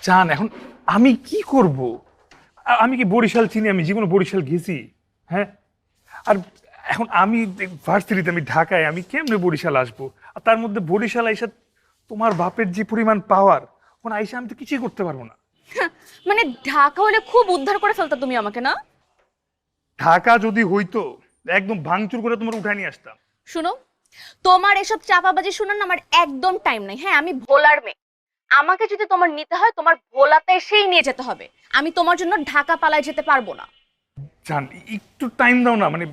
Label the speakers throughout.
Speaker 1: জান এখন আমি কি করব? আমি কি বরিশাল চিনি? আমি জীবনে বরিশাল গেছি? হ্যাঁ, আর এখন আমি ভার্সিটিতে, আমি ঢাকায়, আমি কেমনে বরিশাল আসবো? আর তার মধ্যে বরিশাল আইসা তোমার বাপের যে পরিমাণ পাওয়ার, ওখানে আইসা আমি তো কিছুই করতে পারবো না।
Speaker 2: মানে ঢাকা হলে খুব উদ্ধার করে ফেলতা তুমি আমাকে, না?
Speaker 1: ঢাকা যদি হইতো একদম ভাঙচুর করে তোমার উঠায় নিয়ে আসতাম।
Speaker 2: শুনো, তোমার এসব চাপাবাজি শোনার না আমার একদম টাইম নাই। হ্যাঁ, আমি ভোলার মেয়ে। আমাকে যদি তোমার নিতে হয়, তোমার ভোলাতে এসেই নিয়ে যেতে হবে। আমি তোমার জন্য ঢাকা পালায় যেতে পারবো না।
Speaker 1: জান একটু টাইম দাও না, মানে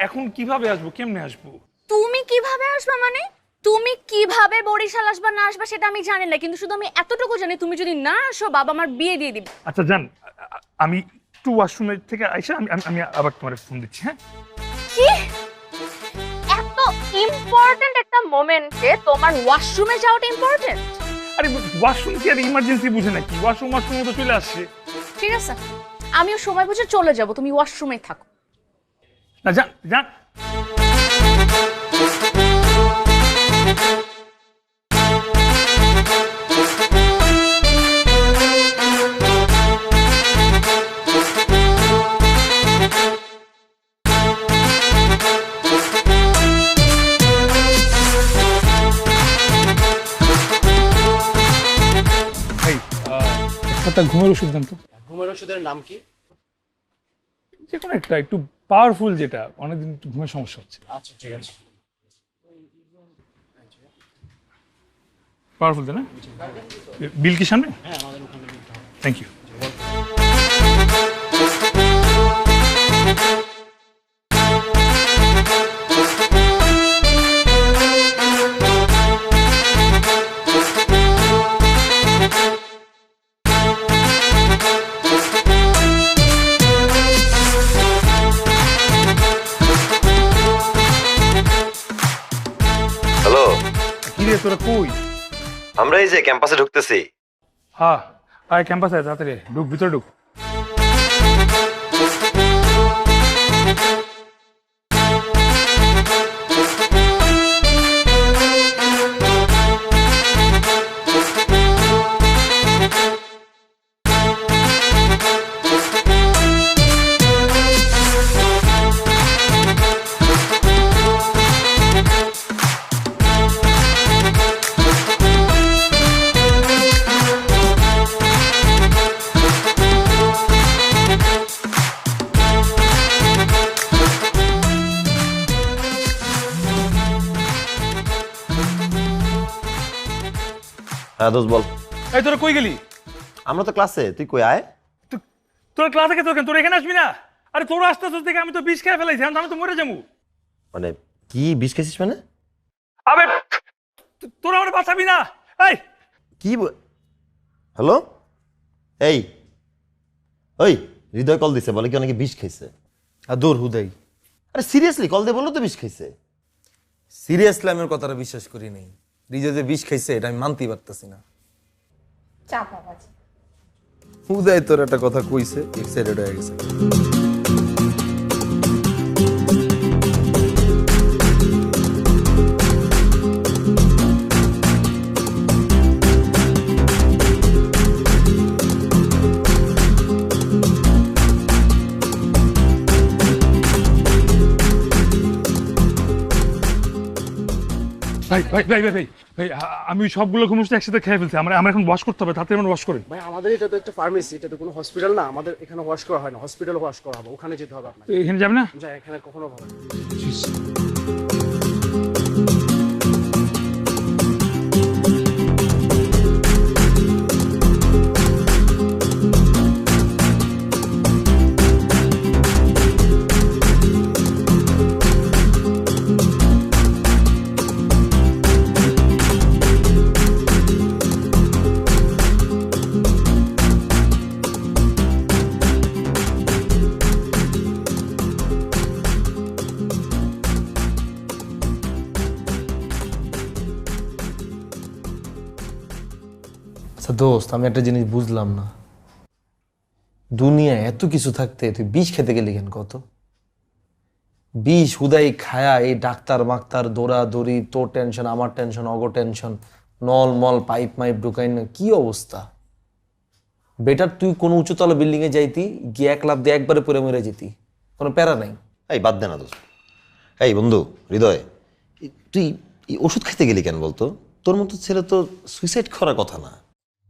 Speaker 1: এখন কিভাবে আসবো, কেমনে আসবো?
Speaker 2: তুমি কিভাবে আসবা? মানে তুমি কিভাবে বরিশাল আসবা না আসবা সেটা আমি জানি না, কিন্তু শুধু আমি এতটুকু জানি, তুমি যদি না আসো বাবা আমার বিয়ে দিয়ে দিবে।
Speaker 1: আচ্ছা জান, আমি একটু ওয়াশরুমের থেকে আইসা আমি আমি আবার তোমার ফোন দিচ্ছি। হ্যাঁ,
Speaker 2: কি এত ইম্পর্টেন্ট একটা মোমেন্টে তোমার ওয়াশরুমে যাওয়াটা ইম্পর্টেন্ট?
Speaker 1: আরে ওয়াশরুম কি আর ইমার্জেন্সি বুঝে নাকি? ওয়াশরুম তো চলে আসছে।
Speaker 2: ঠিক আছে, আমিও সময় বুঝে চলে যাব, তুমি ওয়াশরুমেই থাকো।
Speaker 1: না জান, জান একটা ঘুমের ওষুধ দেন তো।
Speaker 3: ঘুমের ওষুধের নাম কি?
Speaker 1: যে কোনো একটা, একটু পাওয়ারফুল, যেটা অনেকদিন একটু ঘুমের সমস্যা হচ্ছে।
Speaker 3: আচ্ছা ঠিক আছে।
Speaker 1: পাওয়ারফুল তাই না? বিল কি সামনে?
Speaker 3: হ্যাঁ, আমাদের ওখানে দিতে হবে।
Speaker 1: Thank you.
Speaker 4: হ্যালো,
Speaker 1: কি রে তোরা কই?
Speaker 4: আমরা এই যে ক্যাম্পাসে ঢুকতেছি।
Speaker 1: হ্যাঁ, আয় ক্যাম্পাসে আয়, তাড়াতাড়ি ঢুক, ভিতরে ঢুক।
Speaker 4: হ্যাঁ দোস্ত বল।
Speaker 1: এই তোরা কই গেলি?
Speaker 4: আমরা তো ক্লাসে, তুই কই আয়।
Speaker 1: তোরা ক্লাস থেকে তোরা এখানে আসবি না? আরে তোরা আসতে আসতে দেখে আমি তো বিষ খেয়ে ফেলাইছি, আমি তো মরে যাবো।
Speaker 4: মানে কি বিষ খেয়েছিস মানে?
Speaker 1: আবে তোরা আমার বাঁচাবি না। এই
Speaker 4: কি হ্যালো, এই ওই হৃদয় কল দিছে, বলে কি অনেকে বিষ খাইছে।
Speaker 5: আর দূর হুদাই,
Speaker 4: আরে সিরিয়াসলি কল দিয়ে বললো তো বিষ খাইছে।
Speaker 5: সিরিয়াসলি আমি ওর কথাটা বিশ্বাস করি নাই। রিজা যে বিষ খাইছে এটা আমি মানতেই পারতেছি না। হুদাই তোর একটা কথা কইছে, এক্সাইটেড হয়ে গেছে।
Speaker 1: ভাই ভাই ভাই ভাই ভাই ভাই, আমি সবগুলো ঘুমোস একসাথে খেয়ে ফেলছি। আমার এখন ওয়াশ করতে হবে, তাতে আমার ওয়াশ করেন।
Speaker 3: ভাই আমাদের এটা তো একটা ফার্মেসি, এটা তো কোনো হসপিটাল না। আমাদের এখানে ওয়াশ করা হয় না, হসপিটালে ওয়াশ করা হবে, ওখানে যেতে হবে আপনাকে।
Speaker 1: এখানে যাবে না?
Speaker 3: যা, এখানে কখনো হবে না।
Speaker 5: আচ্ছা দোস্ত, আমি একটা জিনিস বুঝলাম না। দুনিয়ায় এত কিছু থাকতে তুই বিষ খেতে গেলি কেন কত? বিষ হুদাই খায়া এই ডাক্তার মাক্তার দৌড়াদৌড়ি, তোর টেনশন আমার টেনশন অগো টেনশন, নল মল পাইপ মাইপ ঢুকাই না, কি অবস্থা। বেটার তুই কোনো উঁচুতলা বিল্ডিং এ যাইতি, গিয়ে 1 লাফ দিয়ে একবারে পরে মরে যেতি, কোনো প্যারা নাই।
Speaker 4: এই বাদ দে না দোস্ত। এই বন্ধু হৃদয়, তুই এই ওষুধ খেতে গেলি কেন বলতো? তোর মতো ছেলে তো সুইসাইড করার কথা না।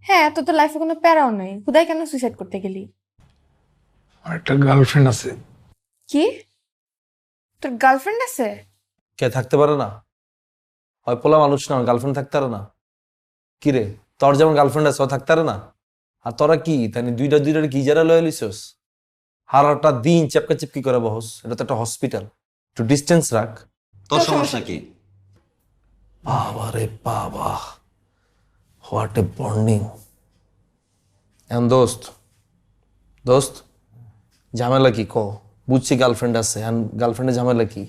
Speaker 6: হ্যাঁ, তোর তো লাইফে কোনো প্যারাও নেই, হুদাই কেন সুইসাইড করতে গেলি?
Speaker 1: আমার একটা গার্লফ্রেন্ড আছে।
Speaker 6: কি, তোর গার্লফ্রেন্ড আছে?
Speaker 5: কে থাকতে পারে না? হয় পোলা মানুষ না, গার্লফ্রেন্ড থাকতে পারে না? কি রে, তোর যেমন গার্লফ্রেন্ড আছে ও থাকতে পারে না? আর তোরা কি তাই দুইটা কি যারা লয়ে লিছস? হারাটা দিন চেপকা চেপকি করে বহস, এটা তো একটা হসপিটাল, একটু ডিস্টেন্স রাখ।
Speaker 4: তোর সমস্যা কি?
Speaker 5: বাবা রে বাবা, হোয়াট এ বন্ডিং। এখন দোস্ত দোস্ত ঝামেলা কি ক? বুঝছি গার্লফ্রেন্ড আছে, এখন গার্লফ্রেন্ডের ঝামেলা কি?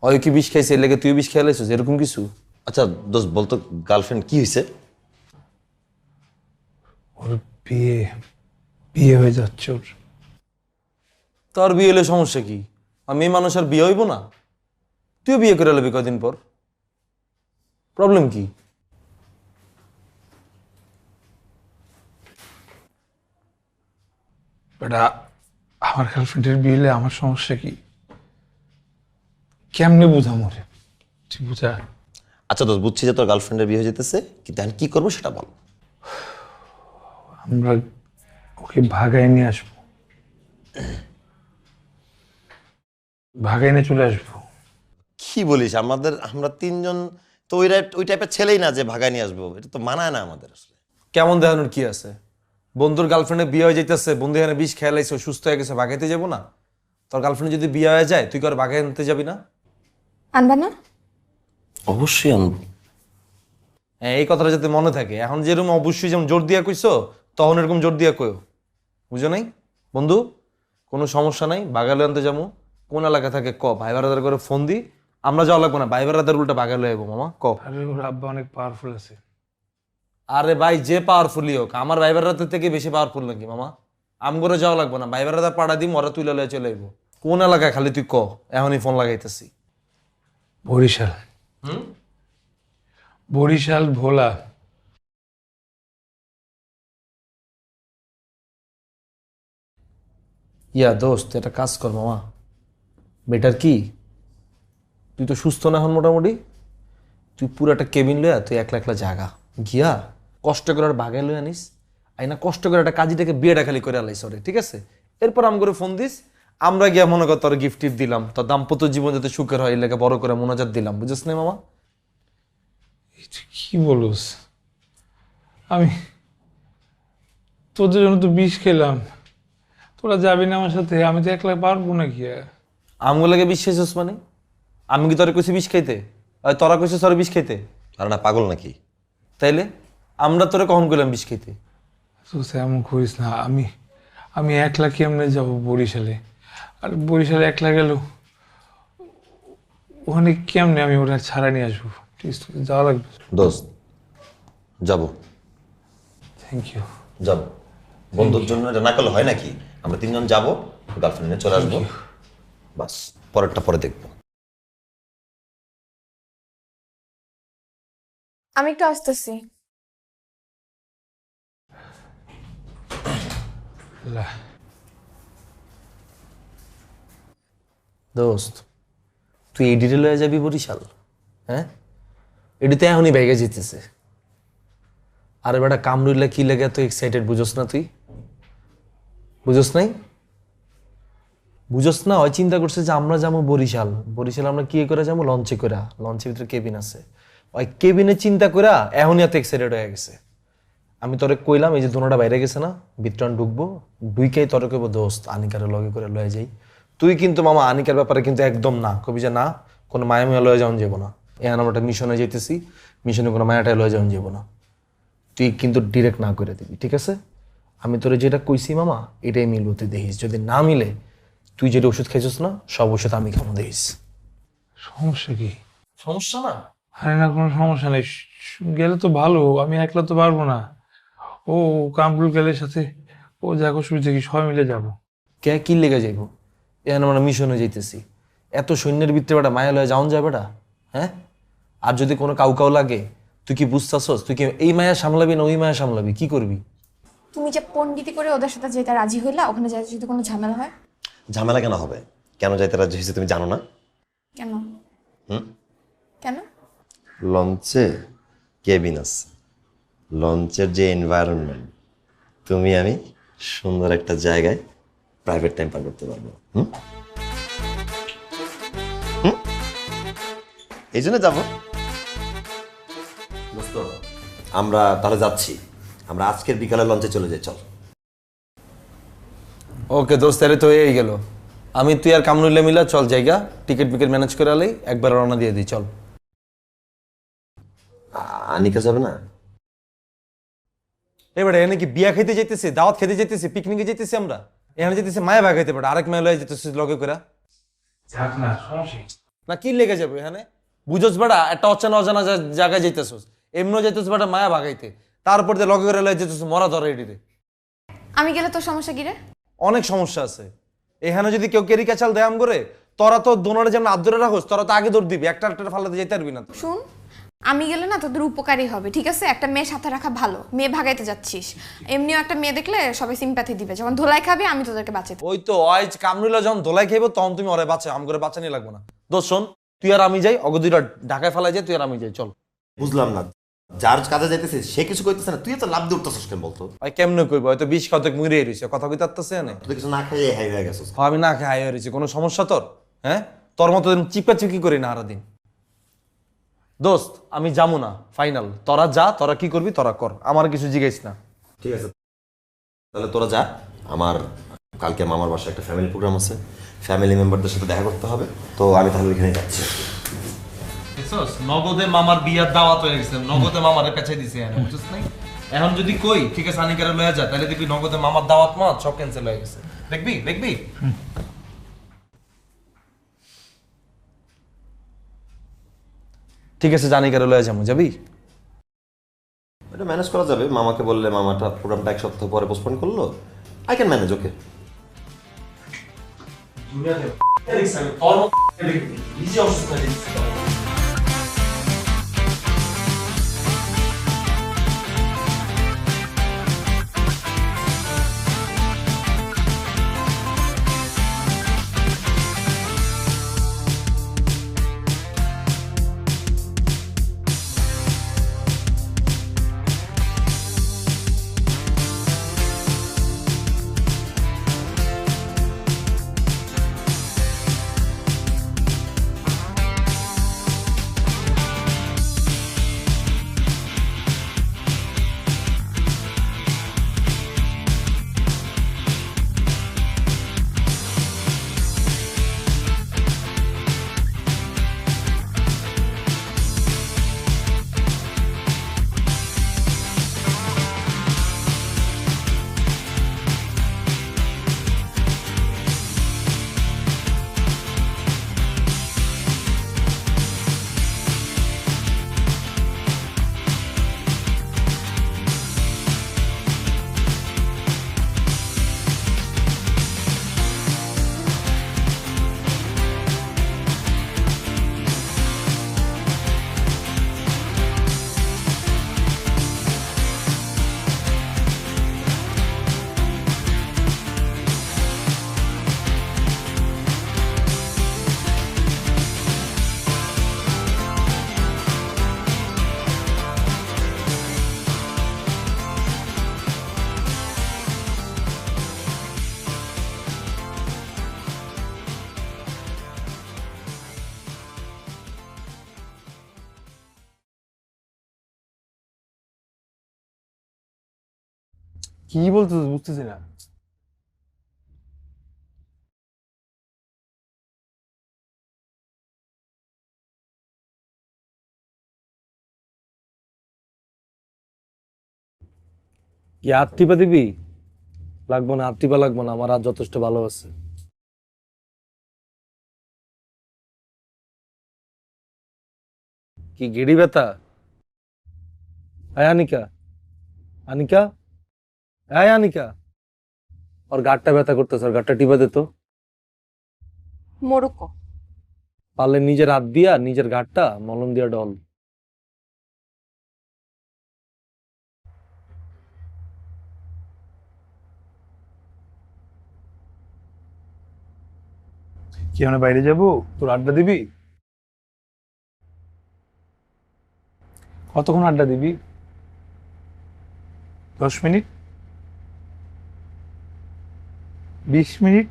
Speaker 5: ওই কি বিষ খাইছে, এর লেগে তুই বিষ খেয়ে লাইছিস, এরকম কিছু?
Speaker 4: আচ্ছা দোস্ত বলতো, গার্লফ্রেন্ড কি হয়েছে?
Speaker 1: ওর বিয়ে বিয়ে হয়ে যাচ্ছে ওর।
Speaker 5: তোর বিয়ে হলে সমস্যা কি? আর মেয়ে মানুষ আর বিয়ে হইব না? তুইও বিয়ে করে লবি কদিন পর, প্রবলেম কি?
Speaker 1: বেটা, আমার গার্লফ্রেন্ডের বিয়ে হলে আমার সমস্যা কি? কেমনে বুঝাম ওরে? তুই বুঝা।
Speaker 4: আচ্ছা দোস্ত, বুঝছি যে তোর গার্লফ্রেন্ডের বিয়ে হয়ে যেতেছে, কিন্তু এখন কি করবো সেটা বল।
Speaker 1: আমরা ওকে ভাগায় নিয়ে আসবো, ভাগায় নিয়ে চলে আসবো।
Speaker 4: কি বলিস? আমরা 3জন তো ওই টাইপের ছেলেই না যে ভাগায় নিয়ে আসবো, এটা তো মানায় না আমাদের আসলে।
Speaker 5: কেমন দেখানোর কি আছে? বন্ধুর গার্লফ্রেন্ডের বিয়ে হয়ে যাইতেছে, বন্ধু এখানে বিষ খেয়ে লাইছে, সুস্থ হয়ে গেছে, বাগাইতে যাবো না? তোর গার্লফ্রেন্ড যদি বিয়ে হয়ে যায়, তুই কি আর বাগাই আনতে যাবি না?
Speaker 6: আনবা না?
Speaker 4: অবশ্যই আনবো।
Speaker 5: হ্যাঁ, এই কথাটা যাতে মনে থাকে। এখন যেরকম অবশ্যই যেমন জোর দিয়া কইছো, তখন এরকম জোর দিয়া কইও, বুঝো নাই? বন্ধু কোনো সমস্যা নাই, বাগালে আনতে যাবো। কোন এলাকা থাকে ক, ভাই বারাদার করে ফোন দি, আমরা যাওয়া লাগবো না, ভাই বারাদার উল্টা বাগালে আইবো মামা, ক।
Speaker 1: আরে ওর আব্বা অনেক পাওয়ারফুল আছে।
Speaker 5: আরে ভাই, যে পাওয়ারফুলই হোক, আমার ভাই বারাদার থেকে বেশি পাওয়ারফুল নাকি মামা? আমগরে যাওয়া লাগবো না, ভাই বারাদার পাড়া দিম, ওরা তুলে লয়ে চলে আইবো। কোন এলাকায় খালি তুই ক, এখনই ফোন লাগাইতেছি।
Speaker 1: বরিশাল। বরিশাল ভোলা।
Speaker 5: ইয়া দোস্ত, এটা কাজ কর মামা, বেটার কি, তুই তো সুস্থ না এখন মোটামুটি, তুই পুরাটা কেবিন লইয়া তুই একলা একলা জাগা গিয়া কষ্ট করে আর বাগায় লইয়া নিস, আইনা কষ্ট করে একটা কাজীটাকে বিয়েটা খালি করে আলাইস ওরে, ঠিক আছে? এরপর আম করে ফোন দিস, আমরা গিয়া মনে কর তোর গিফট টিফট দিলাম, তোর দাম্পত্য জীবন যাতে সুখের হয়, এই লেগে বড় করে মোনাজাত দিলাম, বুঝছিস না মামা?
Speaker 1: এই তুই কি বলস? আমি তোদের জন্য তো বিষ খেলাম, তোরা যাবি না আমার সাথে? আমি তো একলা পারবো নাকি?
Speaker 5: আমগুলোকে বিষ খাইছিস মানে? আমি কি তোরা কইছি বিষ খাইতে? আর তোরা কইছিস তোরা বিষ খাইতে?
Speaker 4: আর না পাগল নাকি?
Speaker 5: তাইলে আমরা তোরা কখন কইলাম বিষ খাইতে?
Speaker 1: তো এমন করিস না। আমি আমি একলা কেমনে যাব বরিশালে? আর বরিশালে একলা গেল ওখানে কেমনে আমি ওরা ছাড়া নিয়ে আসবো? প্লিজ, তোকে যাওয়া লাগবে।
Speaker 4: দোস্ত যাবো,
Speaker 1: থ্যাংক ইউ।
Speaker 4: যাবো। বন্ধুর জন্য এটা না করলে হয় নাকি? আমরা 3জন যাবো, গার্লফ্রেন্ড নিয়ে চলে আসবো, বাস পরেরটা পরে দেখবো।
Speaker 6: আমি একটু আসতেছি।
Speaker 5: দোস্ত তুই এই ডিটেল হয়ে যাবি বরিশাল? হ্যাঁ, এটিতে এখনই ভেগে যেতেছে। আরে বেটা, কামরুল্লা কি লেগে এত এক্সাইটেড, বুঝোস না? তুই বুঝোস নাই? বুঝোস না? ওই চিন্তা করছে যে আমরা যাবো বরিশাল, বরিশাল আমরা কি করে যাবো? লঞ্চে করে, লঞ্চের ভিতরে কেবিন আছে, ওই কেবিনে চিন্তা করে এখনই এত এক্সাইটেড হয়ে গেছে। আমি তোরে কইলাম, এই যে দোনোটা বাইরে গেছে না, ভিতরে ঢুকবো, ঢুইকেই তোরে কইবো দোস্ত আনিকারে লগে করে লয়ে যাই। তুই কিন্তু মামা আনিকার ব্যাপারে কিন্তু একদম না কবি, যে না কোনো মায়া মায়া লয়ে যাওয়া যাবো না, এখন আমরা একটা মিশনে যেতেছি, মিশনে কোনো মায়াটাই লয়ে যাওয়া যাবো না, তুই কিন্তু ডিরেক্ট না করে দিবি, ঠিক আছে? আমি তোরে যেটা কইছি মামা, এটাই মিলবো, তুই দেখিস। যদি না মিলে, তুই যেটা ওষুধ খাইছিস না, সব ওষুধ আমি খাবো, দেখিস।
Speaker 1: সমস্যা কি?
Speaker 5: সমস্যা না?
Speaker 1: আরে না, কোনো সমস্যা নেই, গেলে তো ভালো, আমি একলা তো পারবো না। ও কামরুল গেলের সাথে ও দেখো শুনছে কি সবাই মিলে যাবো।
Speaker 5: কে কি লেগে যাইব? এখন আমরা মিশনে যাইতেছি, এত সৈন্যের ভিতরে বেটা মায়া লয়ে যাওন যায় বেটা? হ্যাঁ, আর যদি কোনো কাউ লাগে, তুই কি বুঝতেছস? তুই কি এই মায়া সামলাবি না ওই মায়া সামলাবি? কি করবি?
Speaker 6: তুমি যে পণ্ডিতি করে ওদের সাথে যেতে রাজি হইলা, ওখানে যাইতে যদি কোনো ঝামেলা হয়?
Speaker 4: ঝামেলা কেন হবে? কেন যাইতে রাজি হয়েছে তুমি জানো না?
Speaker 6: কেন?
Speaker 4: হুম?
Speaker 6: কেন?
Speaker 4: লঞ্চে কেবিন আছে, লঞ্চের যে এনভায়রনমেন্ট, তুমি আমি সুন্দর একটা জায়গায় প্রাইভেট টাইম পার করতে পারবো। হুম হুম? এই জন্য যাবো। দোস্ত, আমরা তাহলে যাচ্ছি, আমরা আজকের বিকালে লঞ্চে চলে যাই, চল।
Speaker 5: ওকে দোস্ত, তো এই গেল। আমি তুই আর কামরুল্লাহ মিলা চল জায়গা, টিকিট বিকেট ম্যানেজ করে আলাই, একবার রওনা দিয়ে দিই, চল।
Speaker 4: আনিকা যাবে না?
Speaker 5: এবারে এখানে কি বিয়া খেতে যেতেছি, দাওয়াত খেতে যেতেছি, পিকনিকে যেতেছি আমরা? এখানে যেতেছি মায়া ভাগ খাইতে পারে, আরেক মায়া লয়ে যেতেছি লগে করে।
Speaker 1: যাক না, সমস্যা কি?
Speaker 5: না কি লেগে যাবে এখানে? বুঝোস বেটা, একটা অচেনা অজানা জায়গায় যাইতেছোস, এমনও যাইতেছ বেটা মায়া ভাগাইতে, তারপর দিয়ে লগে করে লয়ে যেতেছ মরা ধরে এটিতে।
Speaker 6: আমি গেলে তোর সমস্যা কি রে?
Speaker 5: অনেক সমস্যা আছে এখানে। যদি কেউ কেরি ক্যাচাল দেয়াম করে, তোরা তো দোনোরে যেমন আদরে রাখোস, তোরা তো আগে দৌড় দিবি, একটা ফালাতে যেতে পারবি না।
Speaker 6: শুন, আমি গেলে না তোদের উপকারী হবে, ঠিক আছে? একটা মেয়ে সাথে রাখা ভালো, মেয়ে ভাগাইতে যাচ্ছিস, এমনিও একটা মেয়ে দেখলে সবাই সিম্প্যাথি দিবে, যখন ধোলাই খাবি আমি তোদেরকে বাঁচাতে।
Speaker 5: ওই তো আজ কামরুল্লাহ যখন দোলাই খাইব তখন তুমি ওরে বাঁচা, আম করে বাঁচা নিয়ে লাগবো না। দোষ শোন, তুই আর আমি যাই, অগদুইরা ঢাকায় ফেলাই যাই, তুই আর আমি যাই, চল।
Speaker 4: বুঝলাম না, যার কাজে যাইতেছিস সে কিছু কইতেছে না, তুই তো লাভ দিয়ে উঠতেছিস কেন বলতো?
Speaker 5: ভাই কেমনে কইব, হয়তো 20 শতক মুড়ে রইছে, কথা কইতে পারতেছে না।
Speaker 4: তুই কিছু না খাইয়ে হাই হয়ে গেছিস।
Speaker 5: আমি না খাই হাই রইছি, কোনো সমস্যা তোর? হ্যাঁ, তোর মতো চিপা চিপকি করি না সারাদিন। দোস্ত আমি যাবো না, ফাইনাল। তোরা যা, তোরা কি করবি তোরা কর, আমার কিছু জিজ্ঞেস না।
Speaker 4: ঠিক আছে, তাহলে তোরা যা। আমার কালকে মামার বাসায় একটা ফ্যামিলি প্রোগ্রাম আছে, ফ্যামিলি মেম্বারদের সাথে দেখা করতে হবে, তো আমি তাহলে এখানে যাচ্ছি।
Speaker 5: নগদে মামার বিয়ার দাওয়াত হয়ে গেছে, নগদে মামারে পেছাই দিছে, বুঝছিস নাই? এখন যদি কই ঠিক আছে আনিকারে লয়ে যা, তাহলে দেখবি নগদে মামার দাওয়াত মা সব ক্যান্সেল হয়ে গেছে। দেখবি দেখবি। ঠিক আছে, জানিকারে লয়ে যাবো, যাবি?
Speaker 4: এটা ম্যানেজ করা যাবে, মামাকে বললে মামাটা প্রোগ্রামটা 1 সপ্তাহ পরে পোস্টপোন করলো, আই ক্যান ম্যানেজ। ওকে,
Speaker 5: কি বলতেছিস বুঝতেছি না। কি হাত টিপা দিবি? লাগবো না, হাত টিপা লাগবো না, আমার হাত যথেষ্ট ভালো আছে। কি গেড়ি ব্যথা? আয় আনিকা, আনিকা, আয় আনিকা। ওর গাঁটটা ব্যথা করতেছে, ওর গাঁটটা টিপা দে তো।
Speaker 6: মোরক্কো।
Speaker 5: পারলে নিজের হাত দিয়া নিজের গাঁটটা মলম দিয়া ডল।
Speaker 1: কি আমরা বাইরে যাব, তোর আড্ডা দিবি? কতক্ষণ আড্ডা দিবি? 10 মিনিট, 20 মিনিট,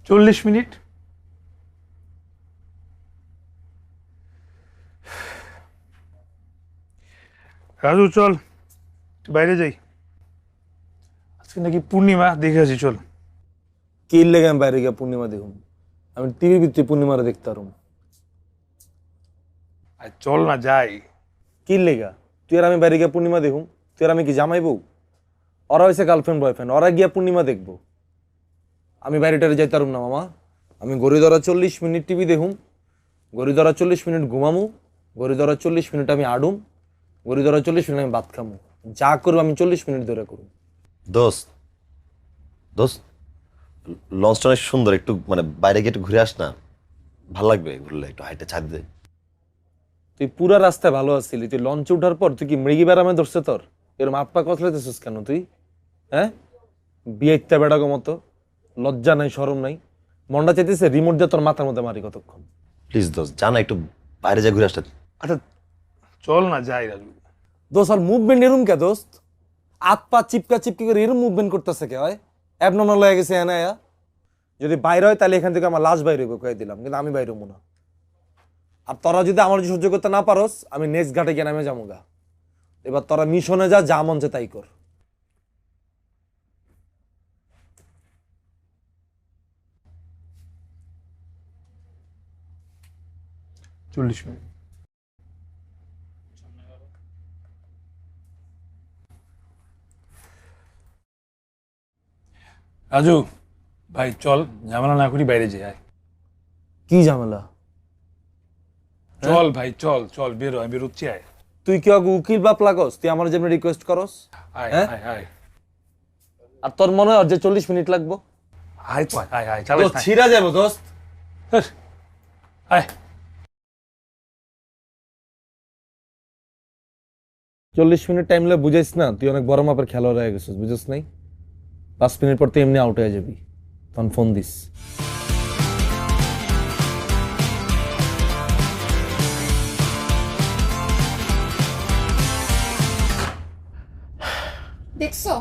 Speaker 1: 40 মিনিট? রাজু চল একটু বাইরে যাই, আজকে নাকি পূর্ণিমা, দেখে আসি চল।
Speaker 5: কি লেগে আমি বাইরে গিয়া পূর্ণিমা দেখুন? আমি টিভির ভিতরে পূর্ণিমারে দেখতে পারুম।
Speaker 1: আর চল না যাই।
Speaker 5: কি লেগা? তুই আর আমি বাইরে গিয়া পূর্ণিমা দেখুম? তুই আর আমি কি জামাই বউ? ওরা হয়েছে গার্লফ্রেন্ড বয়ফ্রেন্ড, ওরা গিয়া পূর্ণিমা দেখবো। আমি বাইরেটারে যাইতে পারুম না মামা। আমি গড়ি ধরা 40 মিনিট টিভি দেখুম, গড়ি ধরা 40 মিনিট ঘুমামু, গড়ি ধরা 40 মিনিট আমি আডুম, গড়ি ধরা 40 মিনিট আমি ভাত খামু। যা করবো আমি 40 মিনিট ধরে করুম।
Speaker 4: দোস্ত দোস্ত, লঞ্চটা অনেক সুন্দর, একটু মানে বাইরে গিয়ে একটু ঘুরে আস না, ভালো লাগবে ঘুরলে, একটু হাইটে ছাদ দে।
Speaker 5: তুই পুরা রাস্তায় ভালো আসছিলি, তুই লঞ্চে উঠার পর তুই কি মৃগী বেড়ামে ধরছে তোর? এরম হাত পা কচলাইতেছিস কেন তুই? হ্যাঁ, বিয়েটা বেড়াগো মতো, লজ্জা নাই শরম নাই। মনটা চাইতেছে রিমোট দিয়ে তোর মাথার মধ্যে মারি কতক্ষণ।
Speaker 4: প্লিজ দোস্ত, জানা একটু বাইরে যা ঘুরে আসতে।
Speaker 1: আচ্ছা চল না যাই রাজু।
Speaker 5: দোস্ত আর মুভমেন্ট এরম কে দোস্ত? হাত পা চিপকা চিপকি করে এরম মুভমেন্ট করতেছে কে? হয় অ্যাবনর্মাল হয়ে গেছে এনায়া। যদি বাইরে হয় তাহলে এখান থেকে আমার লাশ বাইরে হইব, কয়ে দিলাম, কিন্তু আমি বাইরে হবো না। আর তোরা যদি আমার সহ্য করতে না পারস, আমি নেক্সট ঘাটে গিয়ে নামে যাবো গা। এবার তোরা মিশনে যা, যা মন চায় তাই কর।
Speaker 1: 40 মিনিট। রাজু ভাই চল, ঝামেলা না করি, বাইরে যাই। আয়
Speaker 5: কি ঝামেলা?
Speaker 1: চল ভাই, চল চল, বেরো, আমি বেরোচ্ছি। আয়
Speaker 5: তুই কি আগে উকিল বাপ লাগস? তুই আমার যেমন রিকোয়েস্ট করস?
Speaker 1: আয়
Speaker 5: হ্যাঁ?
Speaker 1: আয় আয়
Speaker 5: আর তোর মনে হয় যে 40 মিনিট লাগবো?
Speaker 1: আয় তো আয় আয়, চালাস না।
Speaker 5: ছিড়া যাবো দোস্ত।
Speaker 1: ধ্যাস, আয়।
Speaker 5: 40 মিনিট টাইম লাগে বুঝাইস না? তুই অনেক বড় মাপের খেলোয়াড় হয়ে গেছিস, বুঝিস নাই? 5 মিনিট পর তুই এমনি আউট হয়ে যাবি, তখন ফোন দিস।
Speaker 6: দেখছো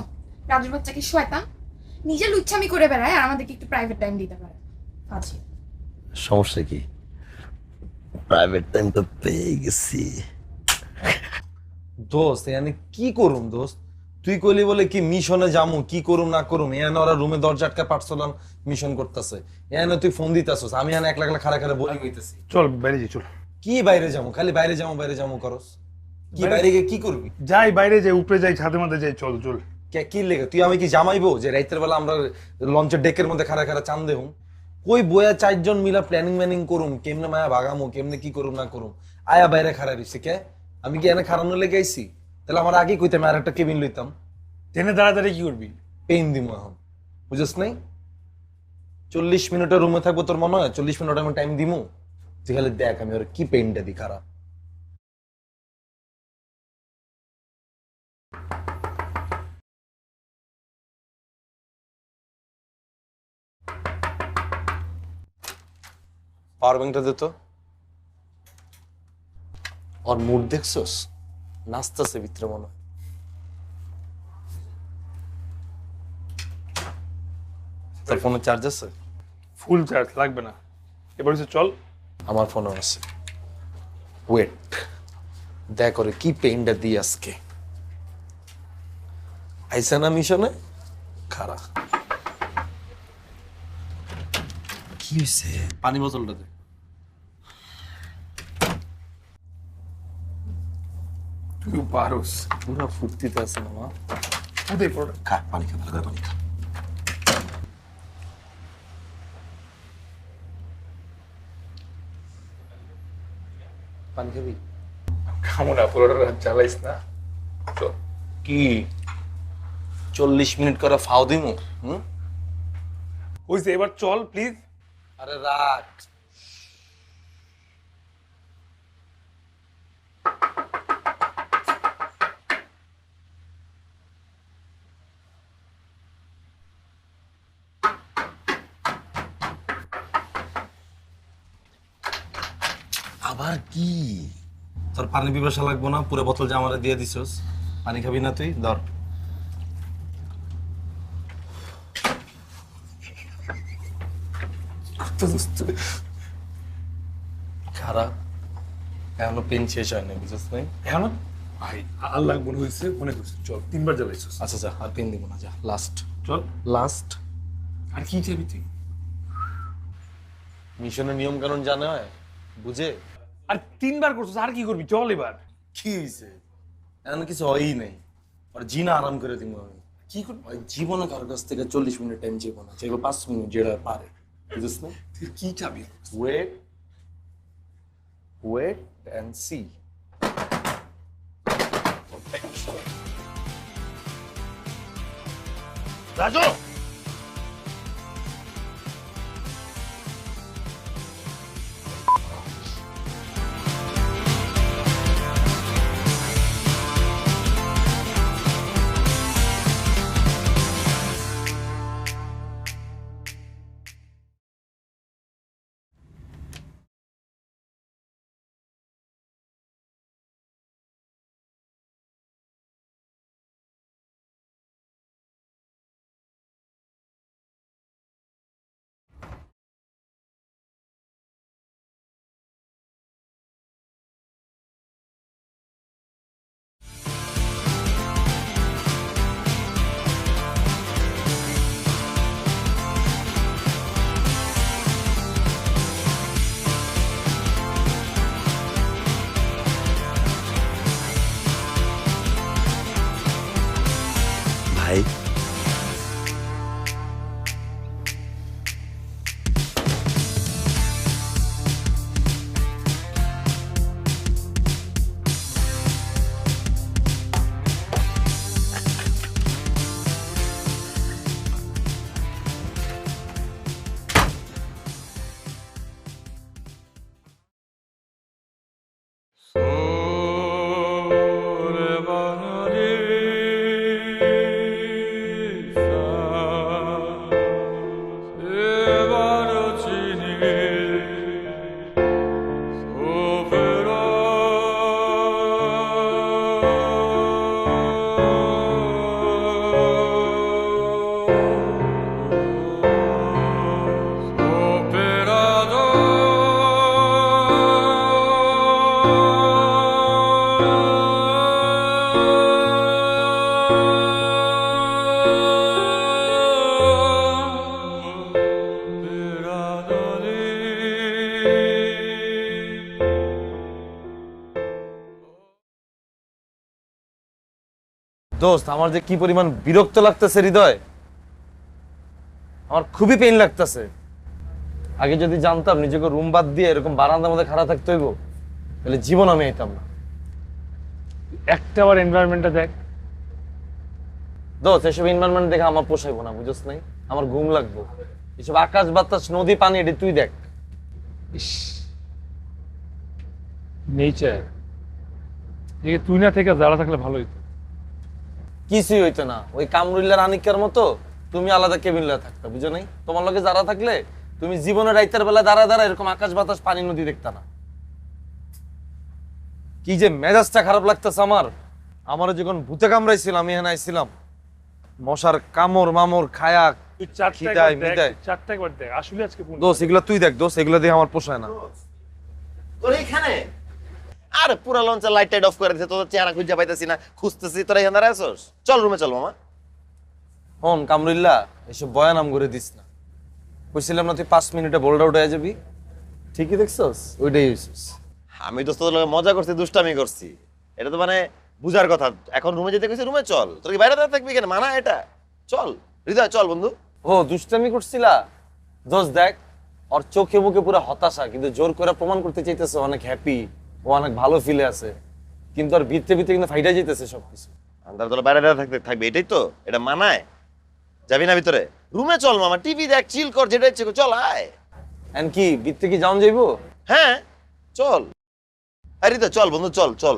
Speaker 6: রাজুর বাচ্চা কি শয়তান, নিজের লুচ্ছামি করে বেড়ায় আর আমাদেরকে একটু প্রাইভেট টাইম দিতে পারে। আচ্ছা
Speaker 4: সমস্যা কি? প্রাইভেট টাইম তো পেয়ে গেছি।
Speaker 5: দোস্ত এখানে কি করুম দোস্ত? তুই কইলি বলে কি মিশনে যামু, কি করুম না করুম, এখানে ওরা রুমে দরজা আটকা পাঠশালা মিশন করতেছে, এখানে তুই ফোন দিতেছস, আমি এখানে একলা একলা খাড়া খাড়া বোরিং হইতেছি।
Speaker 1: চল বাইরে যাই, চল।
Speaker 5: কি বাইরে যাবো? খালি বাইরে যাবো করস। কি বাইরে গিয়ে কি করবি?
Speaker 1: যাই বাইরে যাই, উপরে যাই, ছাদের মধ্যে যাই, চল চল।
Speaker 5: কি লেগে তুই আমি কি জামাইবো যে রাইতের বেলা আমরা লঞ্চের ডেকের মধ্যে খাড়া খাড়া চান দেহুম? কই বয়া 4 জন মিলা প্ল্যানিং ম্যানিং করুম, কেমনে মায়া ভাগামো, কেমনে কি করুম না করুম, আয়া বাইরে খাড়া রইছে কে? আমি কি এনে খাড়ানো লেগে আইছি? তাহলে আমার আগে কইতাম আর একটা কেবিন লইতাম।
Speaker 1: ট্রেনে দাঁড়াতাড়ি কি করবি?
Speaker 5: পেইন দিমু এখন, বুঝছ নাই? 40 মিনিটের রুমে থাকবো, তোর মনে হয় 40 মিনিট আমি টাইম দিমু? তুই খালি দেখ আমি ওর কি পেইনটা দি খারাপ। পাওয়ার ব্যাংকটা দে তো। ওর মুড দেখছস? নাচতেছে ভিতরে মনে হয়। তোর ফোনে চার্জ আছে?
Speaker 1: ফুল চার্জ লাগবে না, এবার হচ্ছে চল।
Speaker 5: আমার ফোনও আছে। ওয়েট, দেখ করে কি পেইনটা দিই আজকে। আইসা না মিশনে খারাপ।
Speaker 4: কি হয়েছে?
Speaker 5: পানি বোতলটা দে।
Speaker 1: তুই পারোস।
Speaker 5: পুরা ফুর্তিতে আছে না মা?
Speaker 1: ওদের পড়া।
Speaker 4: খা পানি খা, ভালো করে পানি খা।
Speaker 5: পানি খাবি?
Speaker 1: খামো না, পুরোটা রাত জ্বালাইস না, চল।
Speaker 5: কি 40 মিনিট করে ফাও দিমু? হুম?
Speaker 1: হইছে, এবার চল প্লিজ।
Speaker 5: আরে রাখ। আবার কি? তোর পানি পিপাসা লাগবো না? পুরো বোতল যে আমারে দিয়ে দিছস, পানি খাবি না তুই? ধর। খারাপ, এখনো পেন শেষ হয়নি, বুঝছিস নাই?
Speaker 1: এখন ভাই আল্লাহ মনে হয়েছে, মনে করছে চল, 3বার জ্বালাইছিস।
Speaker 5: আচ্ছা যা, আর পেন দিব না, যা লাস্ট।
Speaker 1: চল,
Speaker 5: লাস্ট
Speaker 1: আর কি চাবি তুই?
Speaker 5: মিশনের নিয়ম কানুন জানা হয়, বুঝে?
Speaker 1: আর 3বার করছিস, আর কি করবি? চল এবার।
Speaker 5: কি হয়েছে? এমন কিছু হয়ই নাই। আর জিনা আরাম করে দিব আমি।
Speaker 1: কি করবি?
Speaker 5: ওই জীবনে কার কাছ থেকে 40 মিনিট টাইম চাইবো না, চাইবো 5 মিনিট, যেটা পারে, বুঝিস না?
Speaker 1: তুই কি চাবি?
Speaker 5: Wait wait and see.
Speaker 1: Raju,
Speaker 4: ভাই
Speaker 5: দোস্ত, আমার যে কি পরিমাণ বিরক্ত লাগতেছে হৃদয়, আমার খুবই পেইন লাগতেছে। আগে যদি জানতাম নিজেকে রুম বাদ দিয়ে এরকম বারান্দার মধ্যে খাড়া থাকতে হইব, তাহলে জীবন আমি আইতাম না।
Speaker 1: একটা বার এনভায়রনমেন্টটা দেখ।
Speaker 5: দোস্ত, এসব এনভায়রনমেন্ট দেখে আমার পোষাইবো না, বুঝছ নাই? আমার ঘুম লাগবো। এসব আকাশ বাতাস নদী পানি, এটা তুই দেখ।
Speaker 1: নেচার, তুই না থেকে যারা থাকলে ভালো হইতো।
Speaker 5: কিছুই হইতো না, ওই কামরুল্লার আনিকার মতো তুমি আলাদা কেবিন লয়ে থাকতা, বুঝো নাই? তোমার লগে যারা থাকলে তুমি জীবনের রাইতের বেলা দাঁড়া দাঁড়া এরকম আকাশ বাতাস পানি নদী দেখতা না। কি যে মেজাজটা খারাপ লাগতেছে আমার। আমারও যখন ভূতে কামড়াইছিল, আমি এখানে আইছিলাম, মশার কামড় মামড় খায়া
Speaker 1: তুই চারটা
Speaker 5: খিদায়
Speaker 1: একবার দেখ,
Speaker 5: মিদায়।
Speaker 1: চারটা একবার দেখ, আসলে আজকে
Speaker 5: দোস্ত এগুলো তুই দেখ, দোস্ত এগুলো দিয়ে আমার পোষায় না।
Speaker 4: তোর এখানে আরে পুরা লঞ্চের লাইট টাইট অফ করে দিছে, তোর চেহারা খুঁজে পাইতেছি না, খুঁজতেছি, তোরা এখানে দাঁড়ায় আছোস? চল রুমে চল মামা।
Speaker 5: হন কামরুল্লা, এসব বয়ানাম করে দিস না। কইছিলাম না তুই 5 মিনিটে বোল্ড আউট হয়ে যাবি? ঠিকই দেখছস, ওইটাই হইছিস।
Speaker 4: আমি দোস্ত তোর লগে মজা করছি, দুষ্টামি করছি, এটা তো মানে বুঝার কথা। এখন রুমে যেতে কইছি, রুমে চল। তোর কি বাইরে দাঁড়া থাকবি কেন? মানা এটা। চল হৃদয়, চল বন্ধু।
Speaker 5: ও দুষ্টামি করছিলা? দোস্ত দেখ, ওর চোখে মুখে পুরো হতাশা, কিন্তু জোর করে প্রমাণ করতে চাইতেছে অনেক হ্যাপি, ও অনেক ভালো ফিলে আছে, কিন্তু আর ভিতরে ভিতরে কিন্তু ফাইটা যাইতেছে সবকিছু।
Speaker 4: আন্দার তলা বাইরে দাঁড়া থাকতে থাকবে, এটাই তো, এটা মানায়? যাবি না ভিতরে? রুমে চল মামা, টিভি দেখ, চিল কর, যেটা ইচ্ছে কর, চল আয়।
Speaker 5: এন্ড কি বিত্তে কি যাওন যাইবো?
Speaker 4: হ্যাঁ চল। আরে তো চল বন্ধু, চল চল।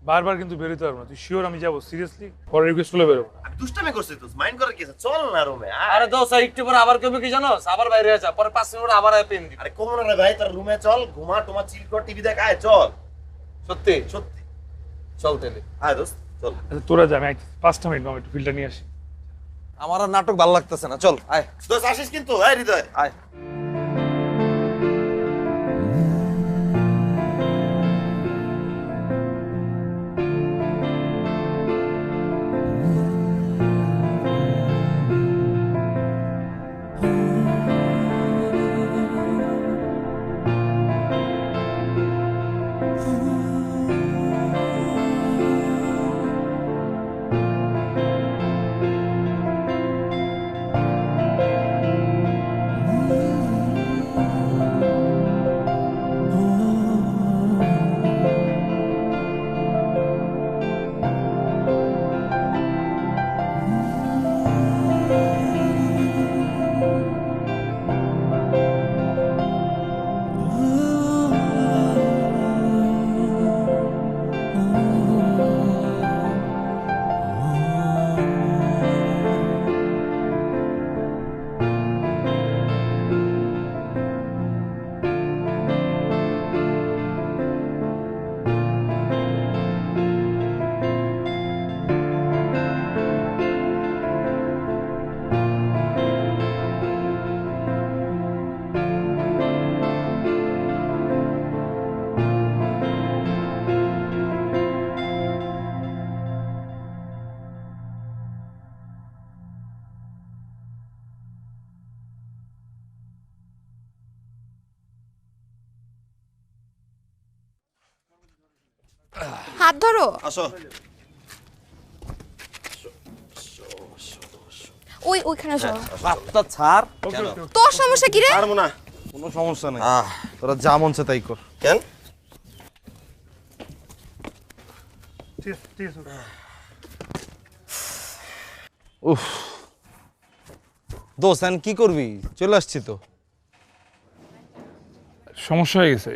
Speaker 1: বারবার কিন্তু বেরোতে পারবো না, তুই শিওর আমি যাবো? সিরিয়াসলি পরে রিকোয়েস্ট করলে বেরোবো না।
Speaker 4: দুষ্টামি করছিস তুই, মাইন্ড করার কি আছে? চল না রুমে।
Speaker 5: আরে দোস্ত একটু পরে আবার কইবে কি জানোস, আবার বাইরে যা, পরে 5 মিনিট আবার পেন দিবি।
Speaker 4: আরে কমন রে ভাই, তোর রুমে চল, ঘুমা তোমার, চিল কর, টিভি দেখ, আয় চল।
Speaker 5: সত্যি
Speaker 4: সত্যি
Speaker 5: চল তাহলে।
Speaker 4: আয় দোস্ত চল।
Speaker 1: আচ্ছা তোরা যা, আমি 5টা মিনিট মামা একটু ফিল্টার নিয়ে আসি।
Speaker 5: আমার আর নাটক ভালো লাগতেছে না, চল আয়
Speaker 4: দোস্ত আসিস কিন্তু, আয় হৃদয়
Speaker 5: আয়।
Speaker 6: হাত ধরো।
Speaker 4: আসো।
Speaker 6: ওইখানে যাও।
Speaker 5: বাপটা ছাড়,
Speaker 6: তোর সমস্যা কি রে?
Speaker 4: পারবো না।
Speaker 5: কোনো সমস্যা নাই, তোরা যা মন চায় তাই কর।
Speaker 4: কেন?
Speaker 1: ঠিক আছে ঠিক আছে।
Speaker 5: উফ দোস্ত এখন কি করবি? চলে আসছি তো।
Speaker 1: সমস্যা হয়ে গেছে।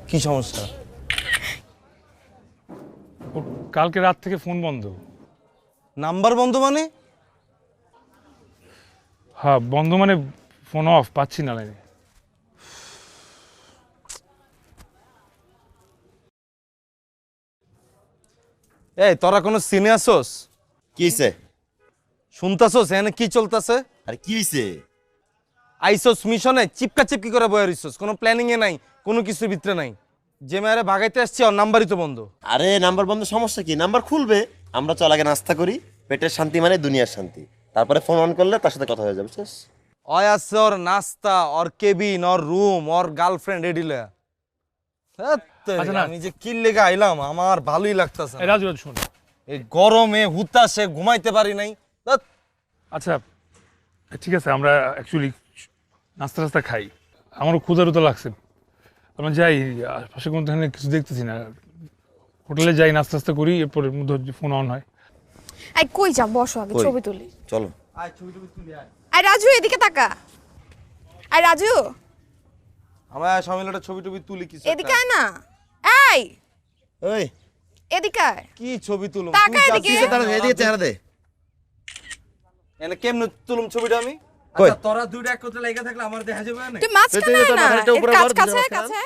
Speaker 5: কি সমস্যা?
Speaker 1: ওর কালকে রাত থেকে ফোন বন্ধ।
Speaker 5: নাম্বার বন্ধ মানে?
Speaker 1: হ্যাঁ বন্ধ মানে ফোন অফ, পাচ্ছি না লাইনে।
Speaker 5: এই তোরা কোনো সিনে আসোস?
Speaker 4: কি হইছে?
Speaker 5: শুনতাছোস এখানে কি চলতেছে?
Speaker 4: আরে কি হইছে?
Speaker 5: আইসোস মিশনে চিপকা চিপকি করে বয়ে রইছস, কোনো প্ল্যানিং এ নাই, কোনো কিছুর ভিতরে নাই। যে মেয়েরে ভাগাইতে আসছি ওর নাম্বারই তো বন্ধ।
Speaker 4: আরে নাম্বার বন্ধ, সমস্যা কি? নাম্বার খুলবে। আমরা চল আগে নাস্তা করি, পেটের শান্তি মানে দুনিয়ার শান্তি, তারপরে ফোন অন করলে তার সাথে কথা হয়ে যাবে। বুঝছিস?
Speaker 5: ওই আছে ওর নাস্তা, ওর কেবিন, ওর রুম, ওর গার্লফ্রেন্ড এডিলা।
Speaker 1: আচ্ছা না।
Speaker 5: আমি যে কি লেগে আইলাম, আমার ভালোই লাগতেছে।
Speaker 1: এই রাজু রাজু শোন,
Speaker 5: এই গরমে হুতাশে ঘুমাইতে পারি নাই। ধ্যাৎ।
Speaker 1: আচ্ছা ঠিক আছে আমরা অ্যাকচুয়ালি নাস্তা টাস্তা খাই, আমারও ক্ষুধা টুধা লাগছে। আমরা যাই, আশপাশে কোনো ধরনের কিছু দেখতেছি না, হোটেলে যাই, নাস্তা টাস্তা করি, এরপরে মধ্যে ফোন অন হয়।
Speaker 6: আই কই যা, বসো আগে
Speaker 4: কই?
Speaker 6: ছবি তুলি।
Speaker 4: চলো।
Speaker 6: আই রাজু এদিকে তাকা। আই রাজু
Speaker 5: আমরা সবাই মিলে একটা ছবি টবি তুলি কিছু একটা।
Speaker 6: এদিকে আয় না। এই
Speaker 4: ওই
Speaker 6: এদিকে আয়।
Speaker 5: কি ছবি তুলুম?
Speaker 6: তাকা
Speaker 5: তুই যা
Speaker 6: এদিকে।
Speaker 5: দিছে তারা
Speaker 4: এদিকে চেহারা দে।
Speaker 5: এনে কেমনে তুলুম ছবিটা আমি?
Speaker 4: কই?
Speaker 5: আচ্ছা তোরা দুইটা একত্রে লাগা থাকলে আমার দেখা যাবে না?
Speaker 6: তুই মাঝখানে
Speaker 4: তুই তো
Speaker 6: আয় না।
Speaker 4: মাথাটা উপরে
Speaker 6: কাছে
Speaker 4: ধর,
Speaker 6: কাছে
Speaker 4: দুজনে
Speaker 6: কাছে।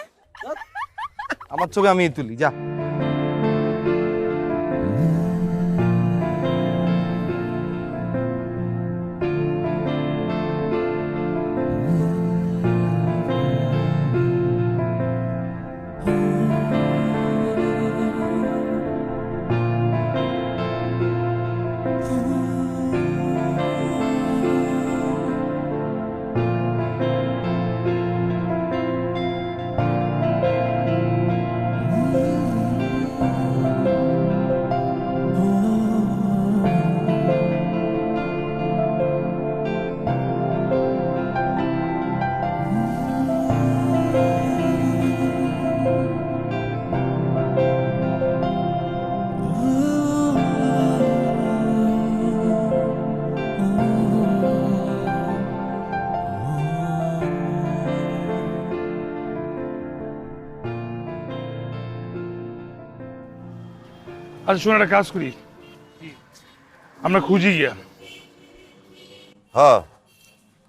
Speaker 5: আমার ছবি আমি তুলি, যা।
Speaker 1: আচ্ছা শোন, একটা কাজ করি, আমরা খুঁজি গিয়া।
Speaker 4: হ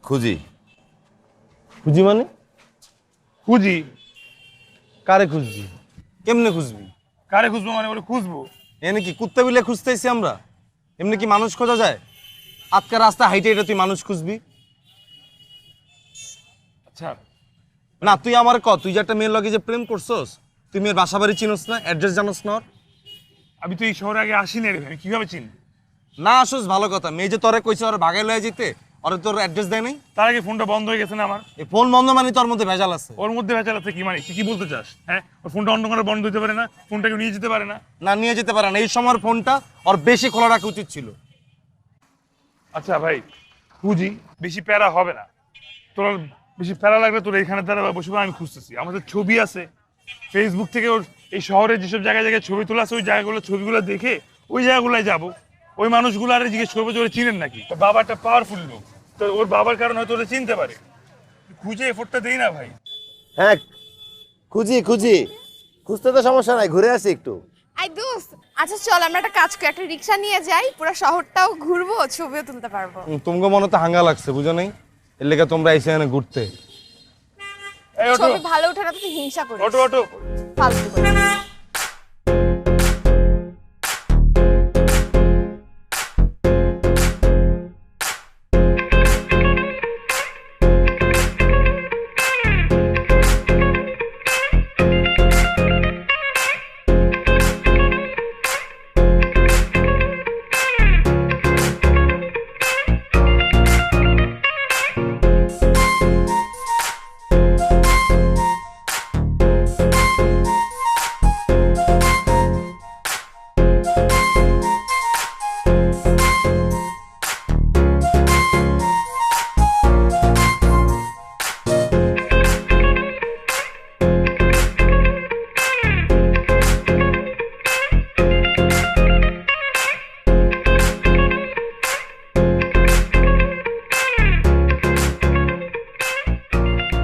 Speaker 4: খুঁজি।
Speaker 5: খুঁজি মানে?
Speaker 1: খুঁজি।
Speaker 5: কারে খুঁজবি? কেমনে খুঁজবি?
Speaker 1: কারে খুঁজবো মানে ওরে খুঁজবো।
Speaker 5: এনে কি কুত্তা বিলে খুঁজতেছি আমরা? এমনি কি মানুষ খোঁজা যায়? আজকে রাস্তা হাইটে এটা তুই মানুষ খুঁজবি?
Speaker 1: আচ্ছা
Speaker 5: না তুই আমার তুই যে একটা মেয়ের লগে যে প্রেম করছস, তুই মেয়ের বাসা বাড়ি চিনোস না, অ্যাড্রেস জানোস না ওর?
Speaker 1: আমি তো এই শহরে আগে আসিনি রে ভাই, আমি কিভাবে চিনি?
Speaker 5: না আসোস ভালো কথা, মেয়ে যে তোরে কইছে ওর বাগায় লয়ে যেতে, ওরে তোর অ্যাড্রেস দেয় নাই?
Speaker 1: তার আগে ফোনটা বন্ধ হয়ে গেছে না আমার।
Speaker 5: এই ফোন বন্ধ মানে তোর মধ্যে ভেজাল আছে।
Speaker 1: ওর মধ্যে ভেজাল আছে কি মানে? তুই কি বলতে চাস? হ্যাঁ, ওর ফোনটা অন্য করে বন্ধ হতে পারে না? ফোনটাকে নিয়ে যেতে পারে না?
Speaker 5: না নিয়ে যেতে পারে না, এই সময় ফোনটা ওর বেশি খোলা রাখা উচিত ছিল।
Speaker 1: আচ্ছা ভাই খুঁজি, বেশি প্যারা হবে না। তোর বেশি প্যারা লাগলে তোর এখানে দ্বারা বসে বসে আমি খুঁজতেছি। আমাদের ছবি আছে ফেসবুক থেকে, ওর এই শহরের যেসব জায়গায় জায়গায় ছবি তোলা আছে ওই জায়গাগুলো ছবিগুলো দেখে ওই জায়গাগুলোয় যাবো। ওই মানুষগুলো আর জিজ্ঞেস করবো যে ওরা চিনেন নাকি। তোর বাবা একটা পাওয়ারফুল লোক, তো ওর বাবার কারণে হয়তো ওরা চিনতে পারে। খুঁজে এফোর্টটা দেই না ভাই।
Speaker 4: হ্যাঁ খুঁজি খুঁজি, খুঁজতে তো সমস্যা নাই, ঘুরে আসি একটু।
Speaker 6: আই দোস্ত, আচ্ছা চল আমরা একটা কাজ করি, একটা রিক্সা নিয়ে যাই, পুরো শহরটাও ঘুরবো, ছবিও তুলতে পারবো।
Speaker 5: তোমাকে মনে তো হাঙ্গা লাগছে, বুঝো নাই? এর লেগে তোমরা এসে এখানে ঘুরতে।
Speaker 1: এই অটো,
Speaker 6: ছবি ভালো ওঠে না তো তুই হিংসা করিস।
Speaker 1: Auto auto.
Speaker 6: ফালতু করে।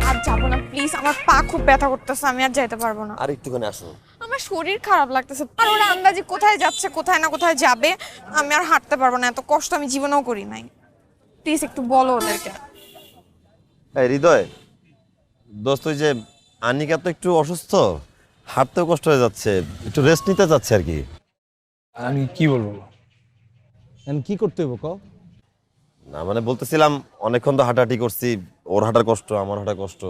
Speaker 6: আর যাবো না প্লিজ, আমার পা খুব ব্যথা করতেছে, আমি আর যাইতে পারবো না।
Speaker 4: আর একটুখানি আসো।
Speaker 6: আমার শরীর খারাপ লাগতেছে, আর ওরা আন্দাজি কোথায় যাচ্ছে কোথায় না কোথায় যাবে, আমি আর হাঁটতে পারবো না, এত কষ্ট আমি জীবনেও করি নাই। প্লিজ একটু বলো ওদেরকে।
Speaker 4: এই হৃদয় দোস্ত, ওই যে আনিকা তো একটু অসুস্থ, হাঁটতেও কষ্ট হয়ে যাচ্ছে, একটু রেস্ট নিতে যাচ্ছে আর কি।
Speaker 1: আমি কি বলবো?
Speaker 5: কি করতে হইব কও?
Speaker 4: না মানে বলতেছিলাম অনেকক্ষণ তো হাঁটাহাঁটি করছি, ওর হাঁটার কষ্ট আমার হাঁটার কষ্ট,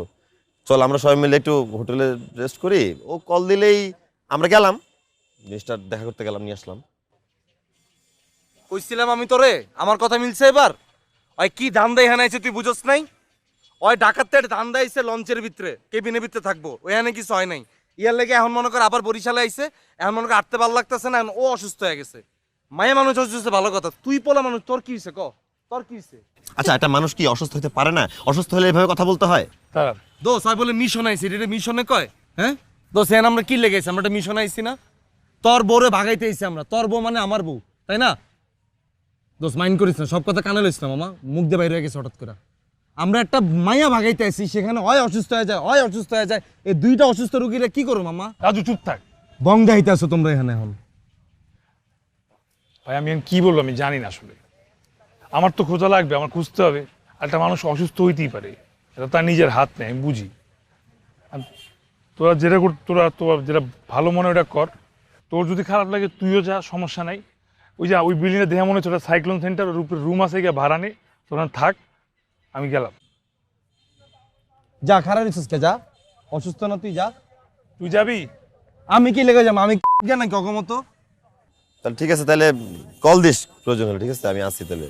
Speaker 4: চল আমরা সবাই মিলে একটু হোটেলে রেস্ট করি। ও কল দিলেই আমরা গেলাম, জিনিসটা দেখা করতে গেলাম, নিয়ে আসলাম।
Speaker 5: কইছিলাম আমি তোরে, আমার কথা মিলছে এবার? ওই কি ধান্দা এখানে আইছে তুই বুঝছ নাই? ওই ডাকাতের ধান্দা আইছে লঞ্চের ভিতরে, কেবিনের ভিতরে থাকবো, ওইখানে কিছু হয় নাই। ইয়ার লেগে এখন মনে কর আবার বরিশালে আইছে, এখন মনে কর আটতে ভালো লাগতেছে না, এখন ও অসুস্থ হয়ে গেছে। মায়ের মানুষ অসুস্থ ভালো কথা, তুই পোলা মানুষ, তোর কি হয়েছে ক? তোর কি হয়েছে?
Speaker 4: আচ্ছা একটা মানুষ কি অসুস্থ হতে পারে না? অসুস্থ হলে এভাবে কথা বলতে হয়?
Speaker 1: তারা
Speaker 5: দোষ হয় বলে মিশন আইছি, এটা মিশনে কয়? হ্যাঁ দোষ, এখন আমরা কি লেগেছি? আমরা একটা মিশন আইছি না? তোর বউরে ভাগাইতে আইছি আমরা, তোর বউ মানে আমার বউ, তাই না? দোষ মাইন্ড করিস না, সব কথা কানে লইস না মামা, মুখ দিয়ে বাইরে হয়ে গেছে হঠাৎ করে। আমরা একটা মাইয়া ভাগাইতে আইছি, সেখানে হয় অসুস্থ হয়ে যায়, হয় অসুস্থ হয়ে যায়। এই দুইটা অসুস্থ রুগীরা কি করো মামা?
Speaker 1: রাজু চুপ থাক
Speaker 5: বং দেখাইতে আসো তোমরা এখানে এখন।
Speaker 1: ভাই। আমি এখন কি বলবো আমি জানি না আসলে। আমার তো খোঁজা লাগবে, আমার খুঁজতে হবে। একটা মানুষ অসুস্থ হইতেই পারে, এটা তার নিজের হাত নেই, আমি বুঝি। আর তোরা যেটা তোরা যেটা ভালো মনে ওটা কর। তোর যদি খারাপ লাগে তুইও যা, সমস্যা নাই। ওই বিল্ডিংয়ে দেহা মনে হচ্ছে ওটা সাইক্লোন সেন্টার, ওর উপরে রুম আছে, গিয়ে ভাড়া নে, তোরা থাক, আমি গেলাম।
Speaker 5: যা খারাপ হইছিস কে, যা, অসুস্থ না তুই যা।
Speaker 1: তুই যাবি?
Speaker 5: আমি কি লেগে যাবো? আমি জানি কখমতো।
Speaker 4: তাহলে ঠিক আছে, তাহলে কল দিস প্রয়োজন হলে, ঠিক আছে আমি আসছি তাহলে।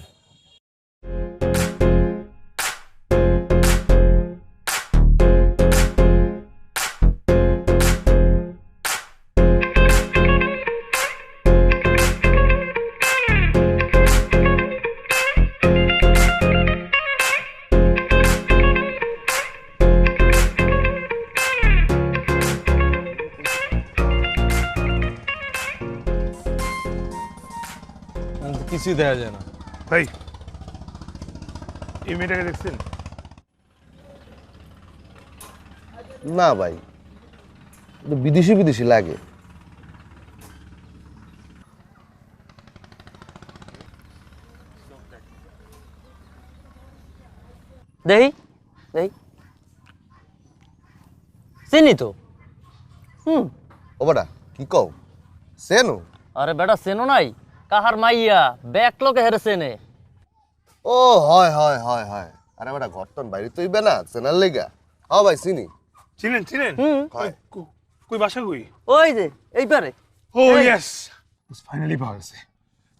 Speaker 5: কিছুই দেখা যায় না
Speaker 1: ভাই এই মেয়েটাকে দেখছেন?
Speaker 7: না ভাই, বিদেশি বিদেশি লাগে।
Speaker 8: দেহি দেহি চিনি তো
Speaker 7: ও বেটা কি কও সেনু
Speaker 8: আরে বেটা চেনো নাই কাহার মাইয়া ব্যাক লোকে হেরে চেনে
Speaker 7: ও হয় হয় হয় হয় আরে বেটা ঘরটন বাইরে তুইবে না চেনার লেগা হ্যাঁ ভাই চিনি
Speaker 1: চিনেন চিনেন
Speaker 7: হয়।
Speaker 1: কই বাসা কই
Speaker 8: ওই যে এইবারে
Speaker 1: ও ইয়েস ফাইনালি পাওয়া গেছে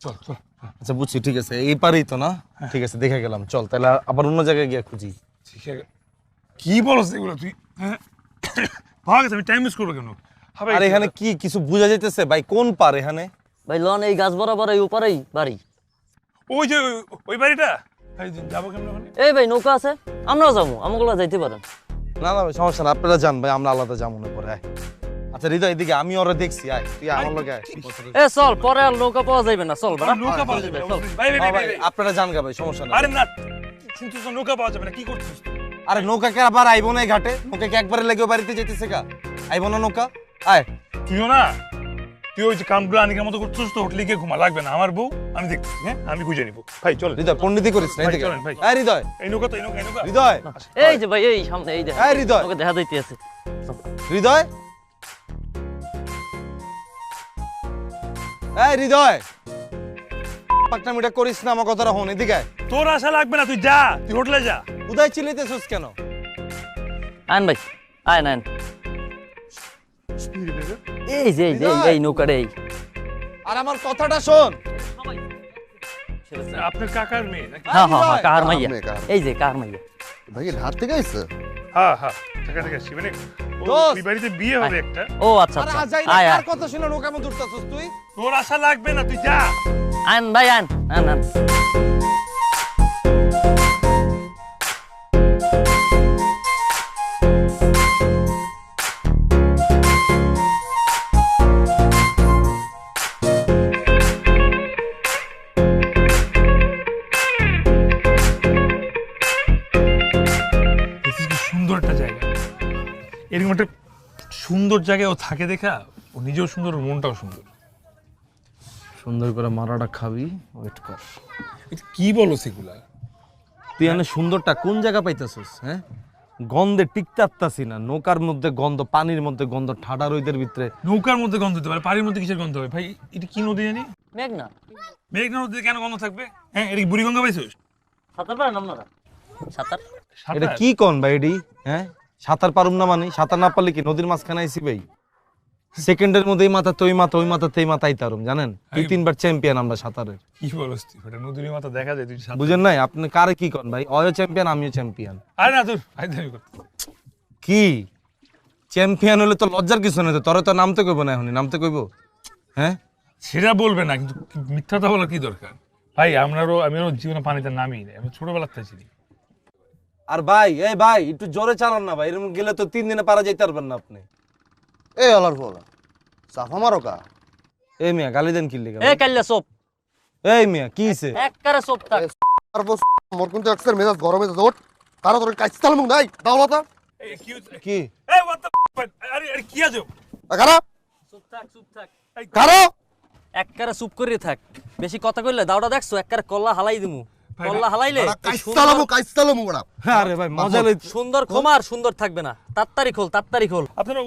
Speaker 1: চল চল
Speaker 5: আচ্ছা বুঝছি, ঠিক আছে, এই পারেই তো না? ঠিক আছে, দেখে গেলাম, চল তাহলে আবার অন্য জায়গায় গিয়ে খুঁজি।
Speaker 1: ঠিক আছে কি বলছ এগুলো তুই হ্যাঁ পাওয়া গেছে আমি টাইম মিস করবো কেন
Speaker 5: আর এখানে কি কিছু বোঝা যাইতেছে ভাই? কোন পার এখানে?
Speaker 8: ভাই লন এই গাছ বরাবর এই উপরেই বাড়ি।
Speaker 1: ওই যে ওই বাড়িটা ভাই যাবো কেমন ওখানে
Speaker 8: এই ভাই নৌকা আছে, আমরাও যাবো, আমগুলো যাইতে পারেন।
Speaker 5: না না ভাই সমস্যা না, আপনারা যান ভাই, আমরা আলাদা যাবো না পরে। আয় আচ্ছা হৃদয়, এদিকে আমি ওরা দেখছি, আয় তুই আমার লগে আয়।
Speaker 8: এ চল, পরে আর নৌকা পাওয়া যাবে না, চল বেটা।
Speaker 1: নৌকা পাওয়া যাবে ভাই ভাই
Speaker 5: হ্যাঁ
Speaker 1: ভাই
Speaker 5: ভাই, আপনারা যান গা ভাই, সমস্যা না।
Speaker 1: আরে না শুনছিস নৌকা পাওয়া যাবে না কি করছিস তুই?
Speaker 5: আরে নৌকা কে আবার আইবো না এই ঘাটে? নৌকা কে একবারে লেগে বাড়িতে যেতেছে কা? আইবো না নৌকা? আয়
Speaker 1: তুইও না তুই ওই যে কামগুলো আনিকার মতো করছিস তো হোটেলে গিয়ে ঘুমা লাগবে না, আমার বউ আমি দেখছি, হ্যাঁ আমি খুঁজে নিবো। ভাই চল
Speaker 5: হৃদয়, পণ্ডিতি করিস না,
Speaker 1: ভাই,
Speaker 5: এদিকে
Speaker 1: চলেন ভাই।
Speaker 5: আয় হৃদয়,
Speaker 1: এই নৌকা তো এই নৌকা
Speaker 5: হৃদয়,
Speaker 8: এই যে ভাই, এই সামনে, এই দেখা,
Speaker 5: এই হৃদয়,
Speaker 8: ওকে দেখা যাইতে আছে।
Speaker 5: হৃদয়, এই হৃদয়, পাকনামিটা করিস না, আমার কথাটা হন, এদিকে আয়।
Speaker 1: তোর আশা লাগবে না, তুই যা, তুই হোটেলে যা।
Speaker 5: উদয় চিল্লাইতেছিস কেন?
Speaker 8: আন ভাই, আয় নেন। এই যে এই যে এই নৌকাটা এই।
Speaker 5: আর আমার কথাটা শোন।
Speaker 1: আপনার কাকার মেয়ে নাকি?
Speaker 8: হ্যাঁ হ্যাঁ হ্যাঁ, কাহার মাইয়া,
Speaker 7: মেয়ে, কাহার।
Speaker 8: এই যে কাহার মাইয়া।
Speaker 7: ভাই কি ঢাট থেকে আইছে
Speaker 1: হ্যাঁ হ্যাঁ টাকা টাকা আসছি মানে
Speaker 5: দোস্ত।
Speaker 1: ওই বাড়িতে বিয়ে হবে একটা।
Speaker 8: ও আচ্ছা
Speaker 5: আরে
Speaker 8: আচ্ছা,
Speaker 5: আজাই
Speaker 8: আয়
Speaker 5: কার
Speaker 8: আয়,
Speaker 5: কথা শুনে নৌকা মধ্যে উঠতাছিস তুই?
Speaker 1: তোর আশা লাগবে না, তুই যা।
Speaker 8: আন ভাই আন, আন আন।
Speaker 1: This is কি সুন্দর একটা জায়গা, এরকম একটা সুন্দর জায়গায় ও থাকে দেখা ও নিজেও সুন্দর, ওর মনটাও সুন্দর।
Speaker 5: সুন্দর করে মারাটা খাবি, ওয়েট কর।
Speaker 1: এটা কি বলো সেগুলা?
Speaker 5: তুই এনে সুন্দরটা কোন জায়গা পাইতেছিস? হ্যাঁ, গন্ধে টিকতে পারতাছি না, নৌকার মধ্যে গন্ধ, পানির মধ্যে গন্ধ, ঠাডা রোদের ভিতরে।
Speaker 1: নৌকার মধ্যে গন্ধ হতে পারে, পানির মধ্যে কিসের গন্ধ হবে ভাই? এটা কি নদী জানি?
Speaker 8: মেঘনা,
Speaker 1: মেঘনা নদীতে কেন গন্ধ থাকবে? হ্যাঁ এটা কি বুড়িগঙ্গা পাইছিস?
Speaker 8: সাঁতার পারেন আপনারা? সাঁতার?
Speaker 5: এটা কি কোন ভাই এডি? হ্যাঁ, সাঁতার পারুম না মানে? সাঁতার না পারলে কি নদীর মাঝখানে আইছি ভাই? সেকেন্ডের মধ্যে এই মাথা ওই মাথা, ওই মাথা এই মাথা আইতারুম, জানেন? 2-3 বার চ্যাম্পিয়ন আমরা সাঁতারের।
Speaker 1: কি বলস তুই? ওটা নদীর মাথা দেখা যায়, তুই সাঁতার-
Speaker 5: বুঝেন নাই আপনি? কারে কি কোন ভাই? অয় চ্যাম্পিয়ন, আমিও চ্যাম্পিয়ন।
Speaker 1: আরে না তোর ভাই দাবি কর।
Speaker 5: কি চ্যাম্পিয়ন হলে তো লজ্জার কিছু নেই, তোরে তো নামতে কইব না, এখনই নামতে কইব? হ্যাঁ,
Speaker 1: সেটা বলবে না, কিন্তু মিথ্যাটা বলার কি দরকার ভাই? আমিও জীবনে পানিতে নামি নাই, আমি ছোটবেলার থেকে ছিলি।
Speaker 5: আর ভাই, এই ভাই একটু জোরে চালান না ভাই, এরকম গেলে তো 3 দিনে পারা যাইতে পারবেন না আপনি।
Speaker 7: এই আলার বলা সাফা মারো কা
Speaker 5: এই মিয়া গালি দেন কি লিগা?
Speaker 8: এ কাল্লা সোপ,
Speaker 5: এই মিয়া কি হইছে?
Speaker 8: একবারে সোপ থাক।
Speaker 7: আর বস মোর কোন আক্সের মেজাজ গরমে দোট তারা তোর কাইছতাল মুখ নাই দাওলাতা
Speaker 1: এই কি হচ্ছে?
Speaker 5: কি
Speaker 1: এই what the আরে আরে কি আজব?
Speaker 7: কারা
Speaker 8: চুপ থাক, চুপ থাক,
Speaker 7: কারা
Speaker 8: একবারে চুপ করে থাক। বেশি কথা কইলে দাওটা দেখছো, একবারে কল্লা হালাই দিমু। কল্লা হালাইলে
Speaker 7: কাইছতাল মুখ বড়া
Speaker 5: আরে ভাই মজা লই।
Speaker 8: সুন্দর খোমার সুন্দর থাকবে না। তাড়াতাড়ি খোল, তাড়াতাড়ি খোল।
Speaker 1: আপনারা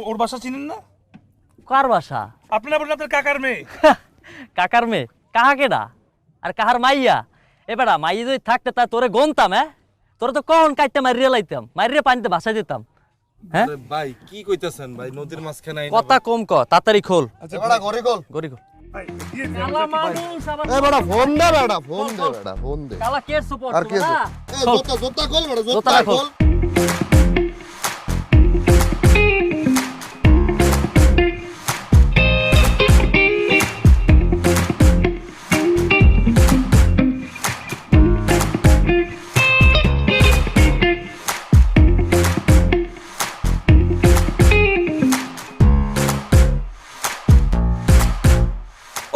Speaker 1: ওর বাসা চিনেন না?
Speaker 8: কার বাসা?
Speaker 1: আপনারা বলেন আপনার কাকার মেয়ে।
Speaker 8: কাকার মেয়ে? কাহা কেডা? আর কাহার মাইয়া? এবারা মাইয়া যদি থাকতে তা তোরে গনতাম, হ্যাঁ? তোরে তো কখন কাটতে মারিয়ে লাইতাম, মারিয়ে পানিতে ভাসাই দিতাম। হ্যাঁ
Speaker 5: আরে ভাই কি কইতাছেন ভাই? নদীর মাঝখানে আইনা
Speaker 8: কথা কম ক, তাড়াতাড়ি খোল।
Speaker 7: বড়া ঘরে কল
Speaker 8: গরি খোল।
Speaker 1: ভাই দিয়ে দে,
Speaker 8: কালা মানুষ আবার
Speaker 7: এ বড়া ফোন দে বড়া ফোন দে বড়া ফোন দে
Speaker 8: কালা কের সাপোর্ট
Speaker 7: আর কি
Speaker 8: তোরা?
Speaker 7: এ জোতা জোতা কল বড়া জোতা
Speaker 8: জোতাটা খোল।
Speaker 7: কল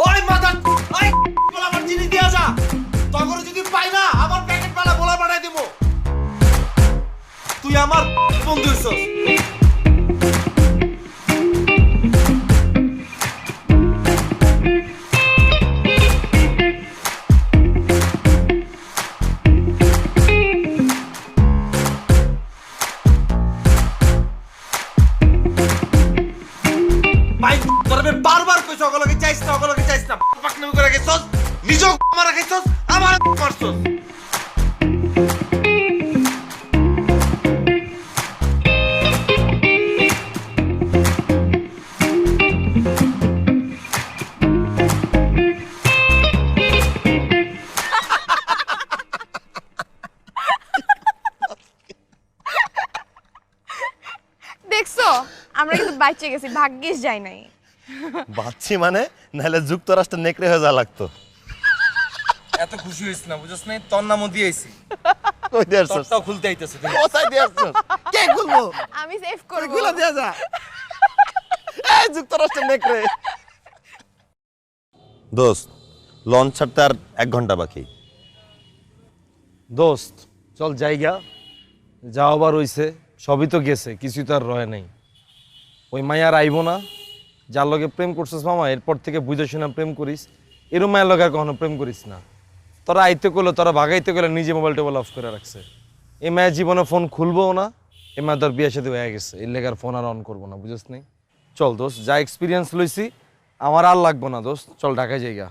Speaker 5: ওই মাদার ওই বলা আমার জিনিস দিয়া যা, তখন যদি পাই না আমার প্যাকেট বালা বলা বানাই দেব। তুই আমার বন্ধু হইছস।
Speaker 6: দেখছো আমরা কিন্তু বাইচে গেছি, ভাগ্যিস যাই নাই।
Speaker 4: বাচ্চি মানে নাহলে যুক্তরাষ্ট্র নেকড়ে হয়ে যাওয়া লাগতো।
Speaker 5: এত খুশি হইছ না, বুঝছ না? তোর নামও দিয়েছি,
Speaker 4: কই দিয়ে আসছস?
Speaker 5: তোরটাও খুলতে আইতেছে।
Speaker 4: কোথায় দিয়ে আসছস? কে খুলবো?
Speaker 6: আমি সেভ করব।
Speaker 4: খুলে দিয়ে যা। এই যুক্তরাষ্ট্র নেকড়ে। দোস্ত, লঞ্চ ছাড়তে আর 1 ঘন্টা বাকি।
Speaker 5: দোস্ত চল জায়গা যাও, আবার হইছে, সবই তো গেছে, কিছুই তো আর রয়ে নাই। ওই মায়ার আইবো না, যার লগে প্রেম করছিস মামা, এরপর থেকে বুঝে শুনে প্রেম করিস। এরম মায়ের লগে আর কখনো প্রেম করিস না। তোরা আইতে করলে, তোরা ভাগাইতে করলে নিজে মোবাইল টোবাইল অফ করে রাখছে। এই মায়ের জীবনে ফোন খুলবো না, এই মায়ের তোর বিয়ের সাথে হয়ে গেছে, এর লেগে আর ফোন আর অন করবো না, বুঝিস নাই? চল দোস্ত, যা এক্সপিরিয়েন্স লইছি আমার আর লাগবো না দোস্ত, চল ঢাকায় জায়গা।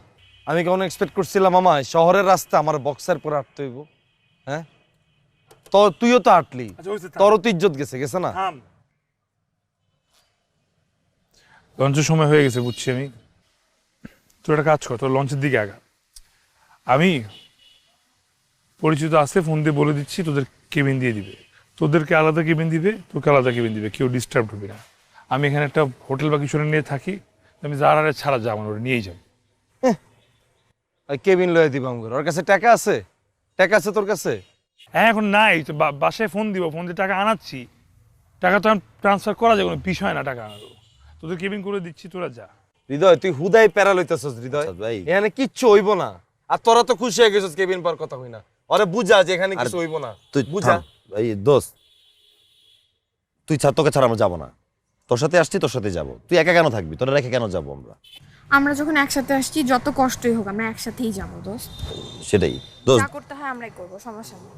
Speaker 5: আমি কেমন এক্সপেক্ট করছিলাম মামা শহরের রাস্তা আমার বক্সার পরে হাঁটতে হইব? হ্যাঁ, তো তুইও তো হাঁটলি,
Speaker 1: আচ্ছা, হইছে, থাম।
Speaker 5: তোরও তো ইজ্জত গেছে গেছে না?
Speaker 1: থাম। লঞ্চের সময় হয়ে গেছে, বুঝছি আমি। তোর একটা কাজ কর, তোর লঞ্চের দিকে আগা। আমি পরিচিত আছে, ফোন দিয়ে বলে দিচ্ছি তোদের কেবিন দিয়ে দিবে। তোদেরকে আলাদা কেবিন দিবে, তোকে আলাদা কেবিন দিবে, কেউ ডিস্টার্ব হবে না। আমি এখানে একটা হোটেল বা কিছু নিয়ে থাকি, আমি যারা ছাড়া যাবো না, ওরা নিয়েই যাবো।
Speaker 5: ওই কেবিন লয়ে দিব আমগর, ওর কাছে টাকা আছে? টাকা আছে তোর কাছে?
Speaker 1: হ্যাঁ, এখন নাই তো, বাসায় ফোন দিব, ফোন দিয়ে টাকা আনাচ্ছি। টাকা তো ট্রান্সফার করা যায়, কোনো বিষয় না টাকা আনারও। তোদের কেবিন করে দিচ্ছি, তোরা যা।
Speaker 5: হৃদয় তুই হুদাই প্যারা লইতেছস হৃদয়,
Speaker 4: আচ্ছা ভাই।
Speaker 5: এখানে কিচ্ছু হইব না। আর তোরা তো খুশি হয়ে গেছিস কেবিন পার কথা হই না, আরে বুঝা যে এখানে কিছু হইব না,
Speaker 4: তুই
Speaker 5: বুঝা।
Speaker 4: থাম। এই দোস্ত, তুই ছাড়, তোকে ছাড়া আমরা যাবো না। তোর সাথে আসছি, তোর সাথে যাবো। তুই একা কেন থাকবি? তোরা রেখে কেন যাবো আমরা?
Speaker 6: আমরা যখন একসাথে আসছি, যত কষ্টই হোক আমরা একসাথেই যাবো দোস্ত।
Speaker 4: সেটাই দোস্ত।
Speaker 6: যা করতে হয় আমরাই করবো, সমস্যা নেই।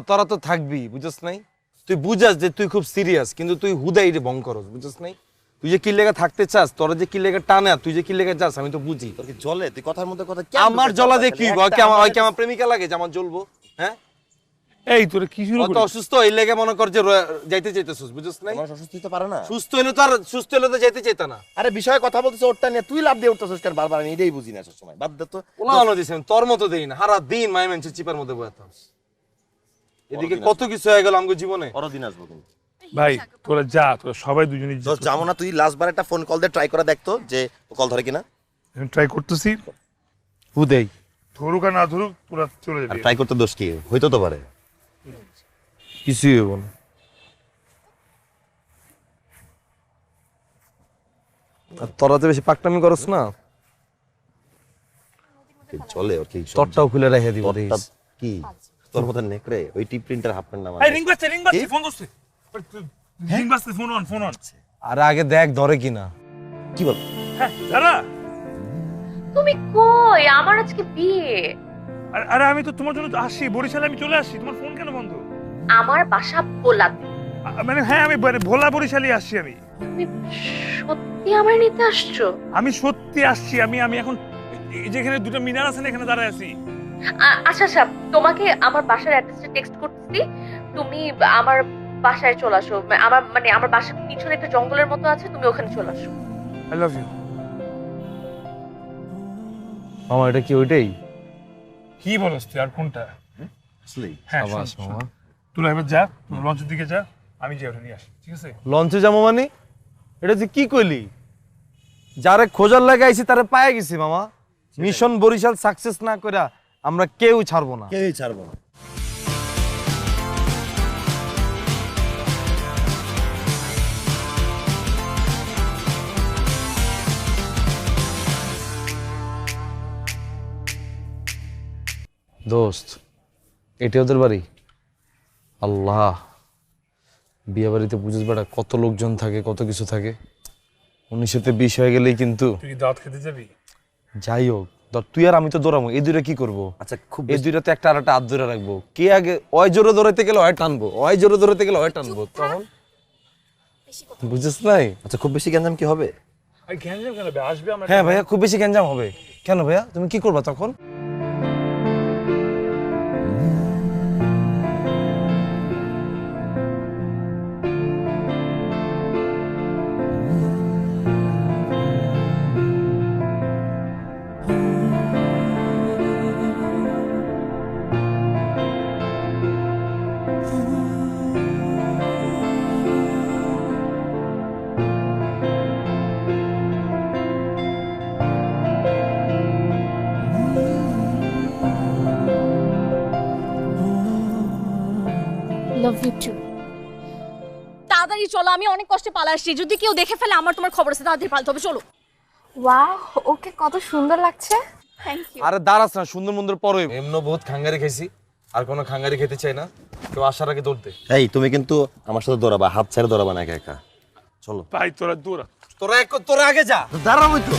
Speaker 5: তোরা তো থাকবি, বুঝছ নাই? তুই বুঝাস যে তুই খুব সিরিয়াস, কিন্তু তুই হুদাই এটা ভং করস, বুঝছ নাই? তুই যে কি লেগে থাকতে চাস, তোরা যে কি লেগে টানে, তুই যে কি লেগে যাস, আমি তো বুঝি।
Speaker 4: তোর কি জলে? তুই কথার মধ্যে কথা
Speaker 5: আমার জ্বলা দিয়ে কি হইব? ওই কি আমার প্রেমিকা লাগে যে আমার জ্বলবো? হ্যাঁ,
Speaker 1: এই তোরা কি শুরু
Speaker 5: অত
Speaker 1: করছিস?
Speaker 5: অসুস্থ এই লেগে মনে কর যে যাইতে চাইতেছিস, বুঝছ নাই?
Speaker 4: মানুষ অসুস্থ হতে পারে না।
Speaker 5: সুস্থ হইলে তো আর সুস্থ হইলে তো যাইতে চাইতা না।
Speaker 4: আরে বিষয়ে কথা বলতেছ, ওরটা নিয়ে তুই লাভ দিয়ে উঠতেছিস কেন বারবার? আমি এটাই বুঝি না সব সময়। বাদ দে তো।
Speaker 5: ওলানো দিছেন তোর মতো দেই না, সারা দিন মাই মেনছে চিপার মধ্যে বয়ে থাকস। এদিকে কত কিছু হয়ে গেল আমগো জীবনে।
Speaker 4: পরদিন আসবো কিন্তু।
Speaker 1: ভাই তোরা যা, তোরা সবাই দুজনে
Speaker 4: দোস্ত যাবো না? তুই লাস্ট বার একটা ফোন কল দিয়ে ট্রাই করে দেখতো যে কল ধরে কিনা।
Speaker 1: ট্রাই করতেছি,
Speaker 5: হুদেই
Speaker 1: ধরুক আর না ধরুক, তোরা চলে
Speaker 4: আর
Speaker 1: যাবি।
Speaker 4: ট্রাই করতে দোষ কি? হইতো তো পারে।
Speaker 5: কিছুই হইব না। আর তোরা তো বেশি পাকটামি করস না,
Speaker 4: কি চলে ওর কি সহ্য?
Speaker 5: তোরটাও খুলে রেখে দিব।
Speaker 4: তোরটা কি তোর মতো নেকড়ে? ওই টিপ প্রিন্টার হাফ প্যান্ট না
Speaker 1: এই রিং বাজছে, ফোন করছে। রিং বাজছে, ফোন অন, ফোন অন।
Speaker 5: আর আগে দেখ ধরে কিনা।
Speaker 4: কি বল?
Speaker 1: হ্যাঁ, যারা
Speaker 2: তুমি কই? আমার আজকে বিয়ে।
Speaker 1: আরে আমি তো তোমার জন্য আসি, বরিশালে আমি চলে আসি। তোমার ফোন কেন বন্ধ?
Speaker 2: আমার বাসা ভোলাতে।
Speaker 1: মানে হ্যাঁ, আমি ভোলা বরিশালে আসছি। আমি
Speaker 2: তুমি সত্যি আমার নিতে আসছো?
Speaker 1: আমি সত্যি আসছি। আমি এখন এই যেখানে দুটো মিনার আছে না, এখানে দাঁড়ায় আছি।
Speaker 2: আচ্ছা আচ্ছা, তোমাকে আমার বাসার অ্যাড্রেসটা টেক্সট করতেছি, তুমি আমার বাসায় চলে আসো। আমার বাসার পিছনে একটা জঙ্গলের মতো আছে, তুমি ওখানে চলে আসো।
Speaker 1: I love you.
Speaker 5: মামা এটা কি ওইটাই?
Speaker 1: কি বলছ তুই? আর কোনটা?
Speaker 4: আসলেই
Speaker 1: হ্যাঁ,
Speaker 5: আবাস
Speaker 1: শোন,
Speaker 5: মামা।
Speaker 1: তুই এবার যা, লঞ্চের দিকে যা, আমি যাই ওটা নিয়ে আসি, ঠিক আছে?
Speaker 5: লঞ্চে যাবো মানে? এটা তুই কি কইলি? যারে খোঁজার লাগে আইছি তারে পায়ে গেছি মামা। মিশন বরিশাল সাকসেস না কইরা আমরা কেউ ছাড়বো না।
Speaker 4: কেউই ছাড়বো না।
Speaker 5: দোস্ত এটা ওদের বাড়ি? আল্লাহ, বিয়ে বাড়িতে বুঝিস বেটা কত লোকজন থাকে, কত কিছু থাকে। 1920 হয়ে গেলেই কিন্তু
Speaker 1: তুই কি দাওয়াত খেতে যাবি?
Speaker 5: যাই হোক, ধর তুই আর আমি তো দৌড়াবো, এই দুইটা কি করবো?
Speaker 4: আচ্ছা খুব
Speaker 5: এই দুইটাতে একটা আর একটা হাত ধরে রাখবো, কে আগে অয় জোরে দৌড়াইতে গেলে হয় টানবো, অয় জোরে দৌড়াইতে গেলে হয় টানবো, তখন বুঝিস নাই?
Speaker 4: আচ্ছা খুব বেশি গ্যাঞ্জাম কি হবে?
Speaker 1: আরে গ্যাঞ্জাম কেন বে? আসবে আমরা।
Speaker 5: হ্যাঁ ভাইয়া, খুব বেশি গ্যাঞ্জাম হবে। কেন ভাইয়া, তুমি কি করবা তখন?
Speaker 2: Love you too. তাড়াতাড়ি চলো, আমি অনেক কষ্টে পালা আসছি, যদি কেউ দেখে ফেলে আমার তোমার খবর আছে, তাড়াতাড়ি পালতে হবে, চলো।
Speaker 6: ওয়াও, ওকে কত সুন্দর লাগছে।
Speaker 2: Thank you.
Speaker 5: আরে দাঁড়াস না, সুন্দর মন্দির পরে এমন বহুত খাঙ্গারি খাইছি, আর কোনো খাঙ্গারি খেতে চাই না। কেউ আসার আগে দৌড়তে।
Speaker 4: এই তুমি কিন্তু আমার সাথে দৌড়াবা, হাত ছেড়ে দৌড়াবা না একা একা। চলো
Speaker 1: ভাই তোরা দূরা।
Speaker 5: তোরা আগে যা।
Speaker 4: দাঁড়াবো তো।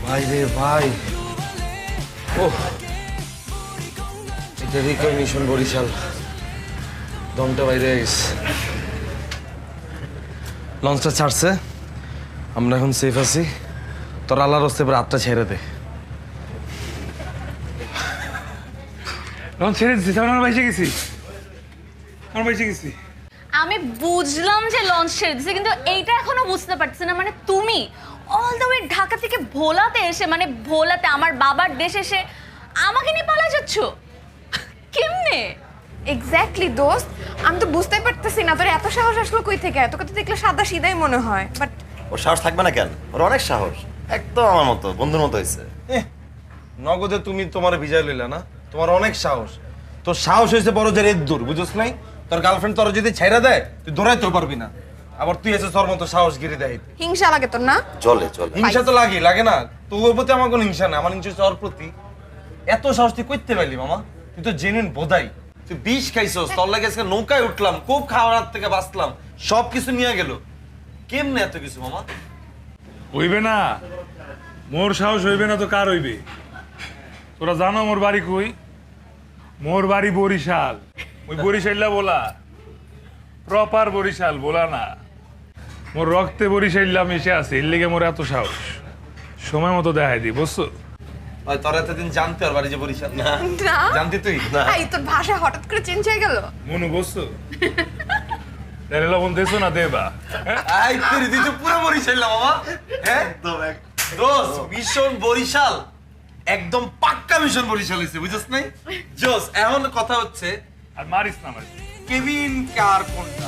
Speaker 5: ভাই রে ভাই, ওহ, এটা রিকয় মিশন বরিশাল, দমটা বাইরে গেছে। লঞ্চটা ছাড়ছে, আমরা এখন সেফ আছি। তোর আল্লাহর রাস্তায় এবার হাতটা ছেড়ে দে।
Speaker 1: লঞ্চ ছেড়ে দিচ্ছি, আমার বাইসে গেছি, আমার বাইসে গেছি।
Speaker 2: আমি বুঝলাম যে লঞ্চ ছেড়ে দিছে, কিন্তু এইটা এখনো বুঝতে পারছি না, মানে তুমি অল দ্য ওয়ে ঢাকা থেকে ভোলাতে এসে, মানে ভোলাতে আমার বাবার দেশ এসে আমাকে নিয়ে পালা যাচ্ছ কেমনে?
Speaker 6: এক্স্যাক্টলি দোস্ত, আমি তো বুঝতেই পারতেছি না তোর এত সাহস আসলো কই থেকে। তোকে তো দেখলে সাদা সিধাই মনে হয়, বাট
Speaker 4: ওর সাহস থাকবে না কেন? ওর অনেক সাহস, একদম আমার মতো বন্ধুর মতো হয়েছে।
Speaker 5: নগদে তুমি তোমার ভিজা লইলা না, তোমার অনেক সাহস। তোর সাহস হয়েছে বড় যে রেত দূর, বুঝছ নাই? তোর গার্লফ্রেন্ড তোর যদি ছাইরা দেয় তুই দৌড়াইতেও পারবি না, আবার তুই এসে তোর মতো সাহসগিরি দেয়।
Speaker 6: হিংসা লাগে তোর না?
Speaker 4: চলে চলে।
Speaker 5: হিংসা তো লাগে না? তোর প্রতি আমার কোনো হিংসা না, আমার হিংসা হচ্ছে ওর প্রতি। এত সাহস তুই করতে পারলি মামা? তুই তো জেনুইন বোধাই। তুই বিষ খাইছস, তোর লাগে আজকে নৌকায় উঠলাম, খুব খাওয়ার থেকে বাঁচলাম, সব কিছু নিয়ে গেল। কেমনে এত কিছু মামা?
Speaker 1: হইবে না, মোর সাহস হইবে না তো কার হইবে? তোরা জানো মোর বাড়ি কই? মোর বাড়ি বরিশাল। ওই বরিশাল্লা বলা, প্রপার বরিশাল বলা না। মোর রক্তে বরিশাল্লা মিশে আছে, এর লেগে মোর এত সাহস। সময় মতো দেখাই দি, বুঝছো?
Speaker 5: ভাই তোর এতদিন জানতে আর বাড়ি যে বরিশাল না?
Speaker 6: না
Speaker 5: জানতি তুই?
Speaker 6: এই তোর ভাষা হঠাৎ করে চেঞ্জ হয়ে গেল।
Speaker 1: মনু বুঝছো? তাহলে লবণ দেছো না দেবা?
Speaker 5: আই তোর দিতে পুরো বরিশাল না মামা? হ্যাঁ দোস, মিশন বরিশাল একদম পাক্কা মিশন বরিশাল হইছে, বুঝছস নাই? জোস, এখন কথা হচ্ছে
Speaker 1: আর মারিস না মারিস।
Speaker 5: কেভিন কার কোনটা?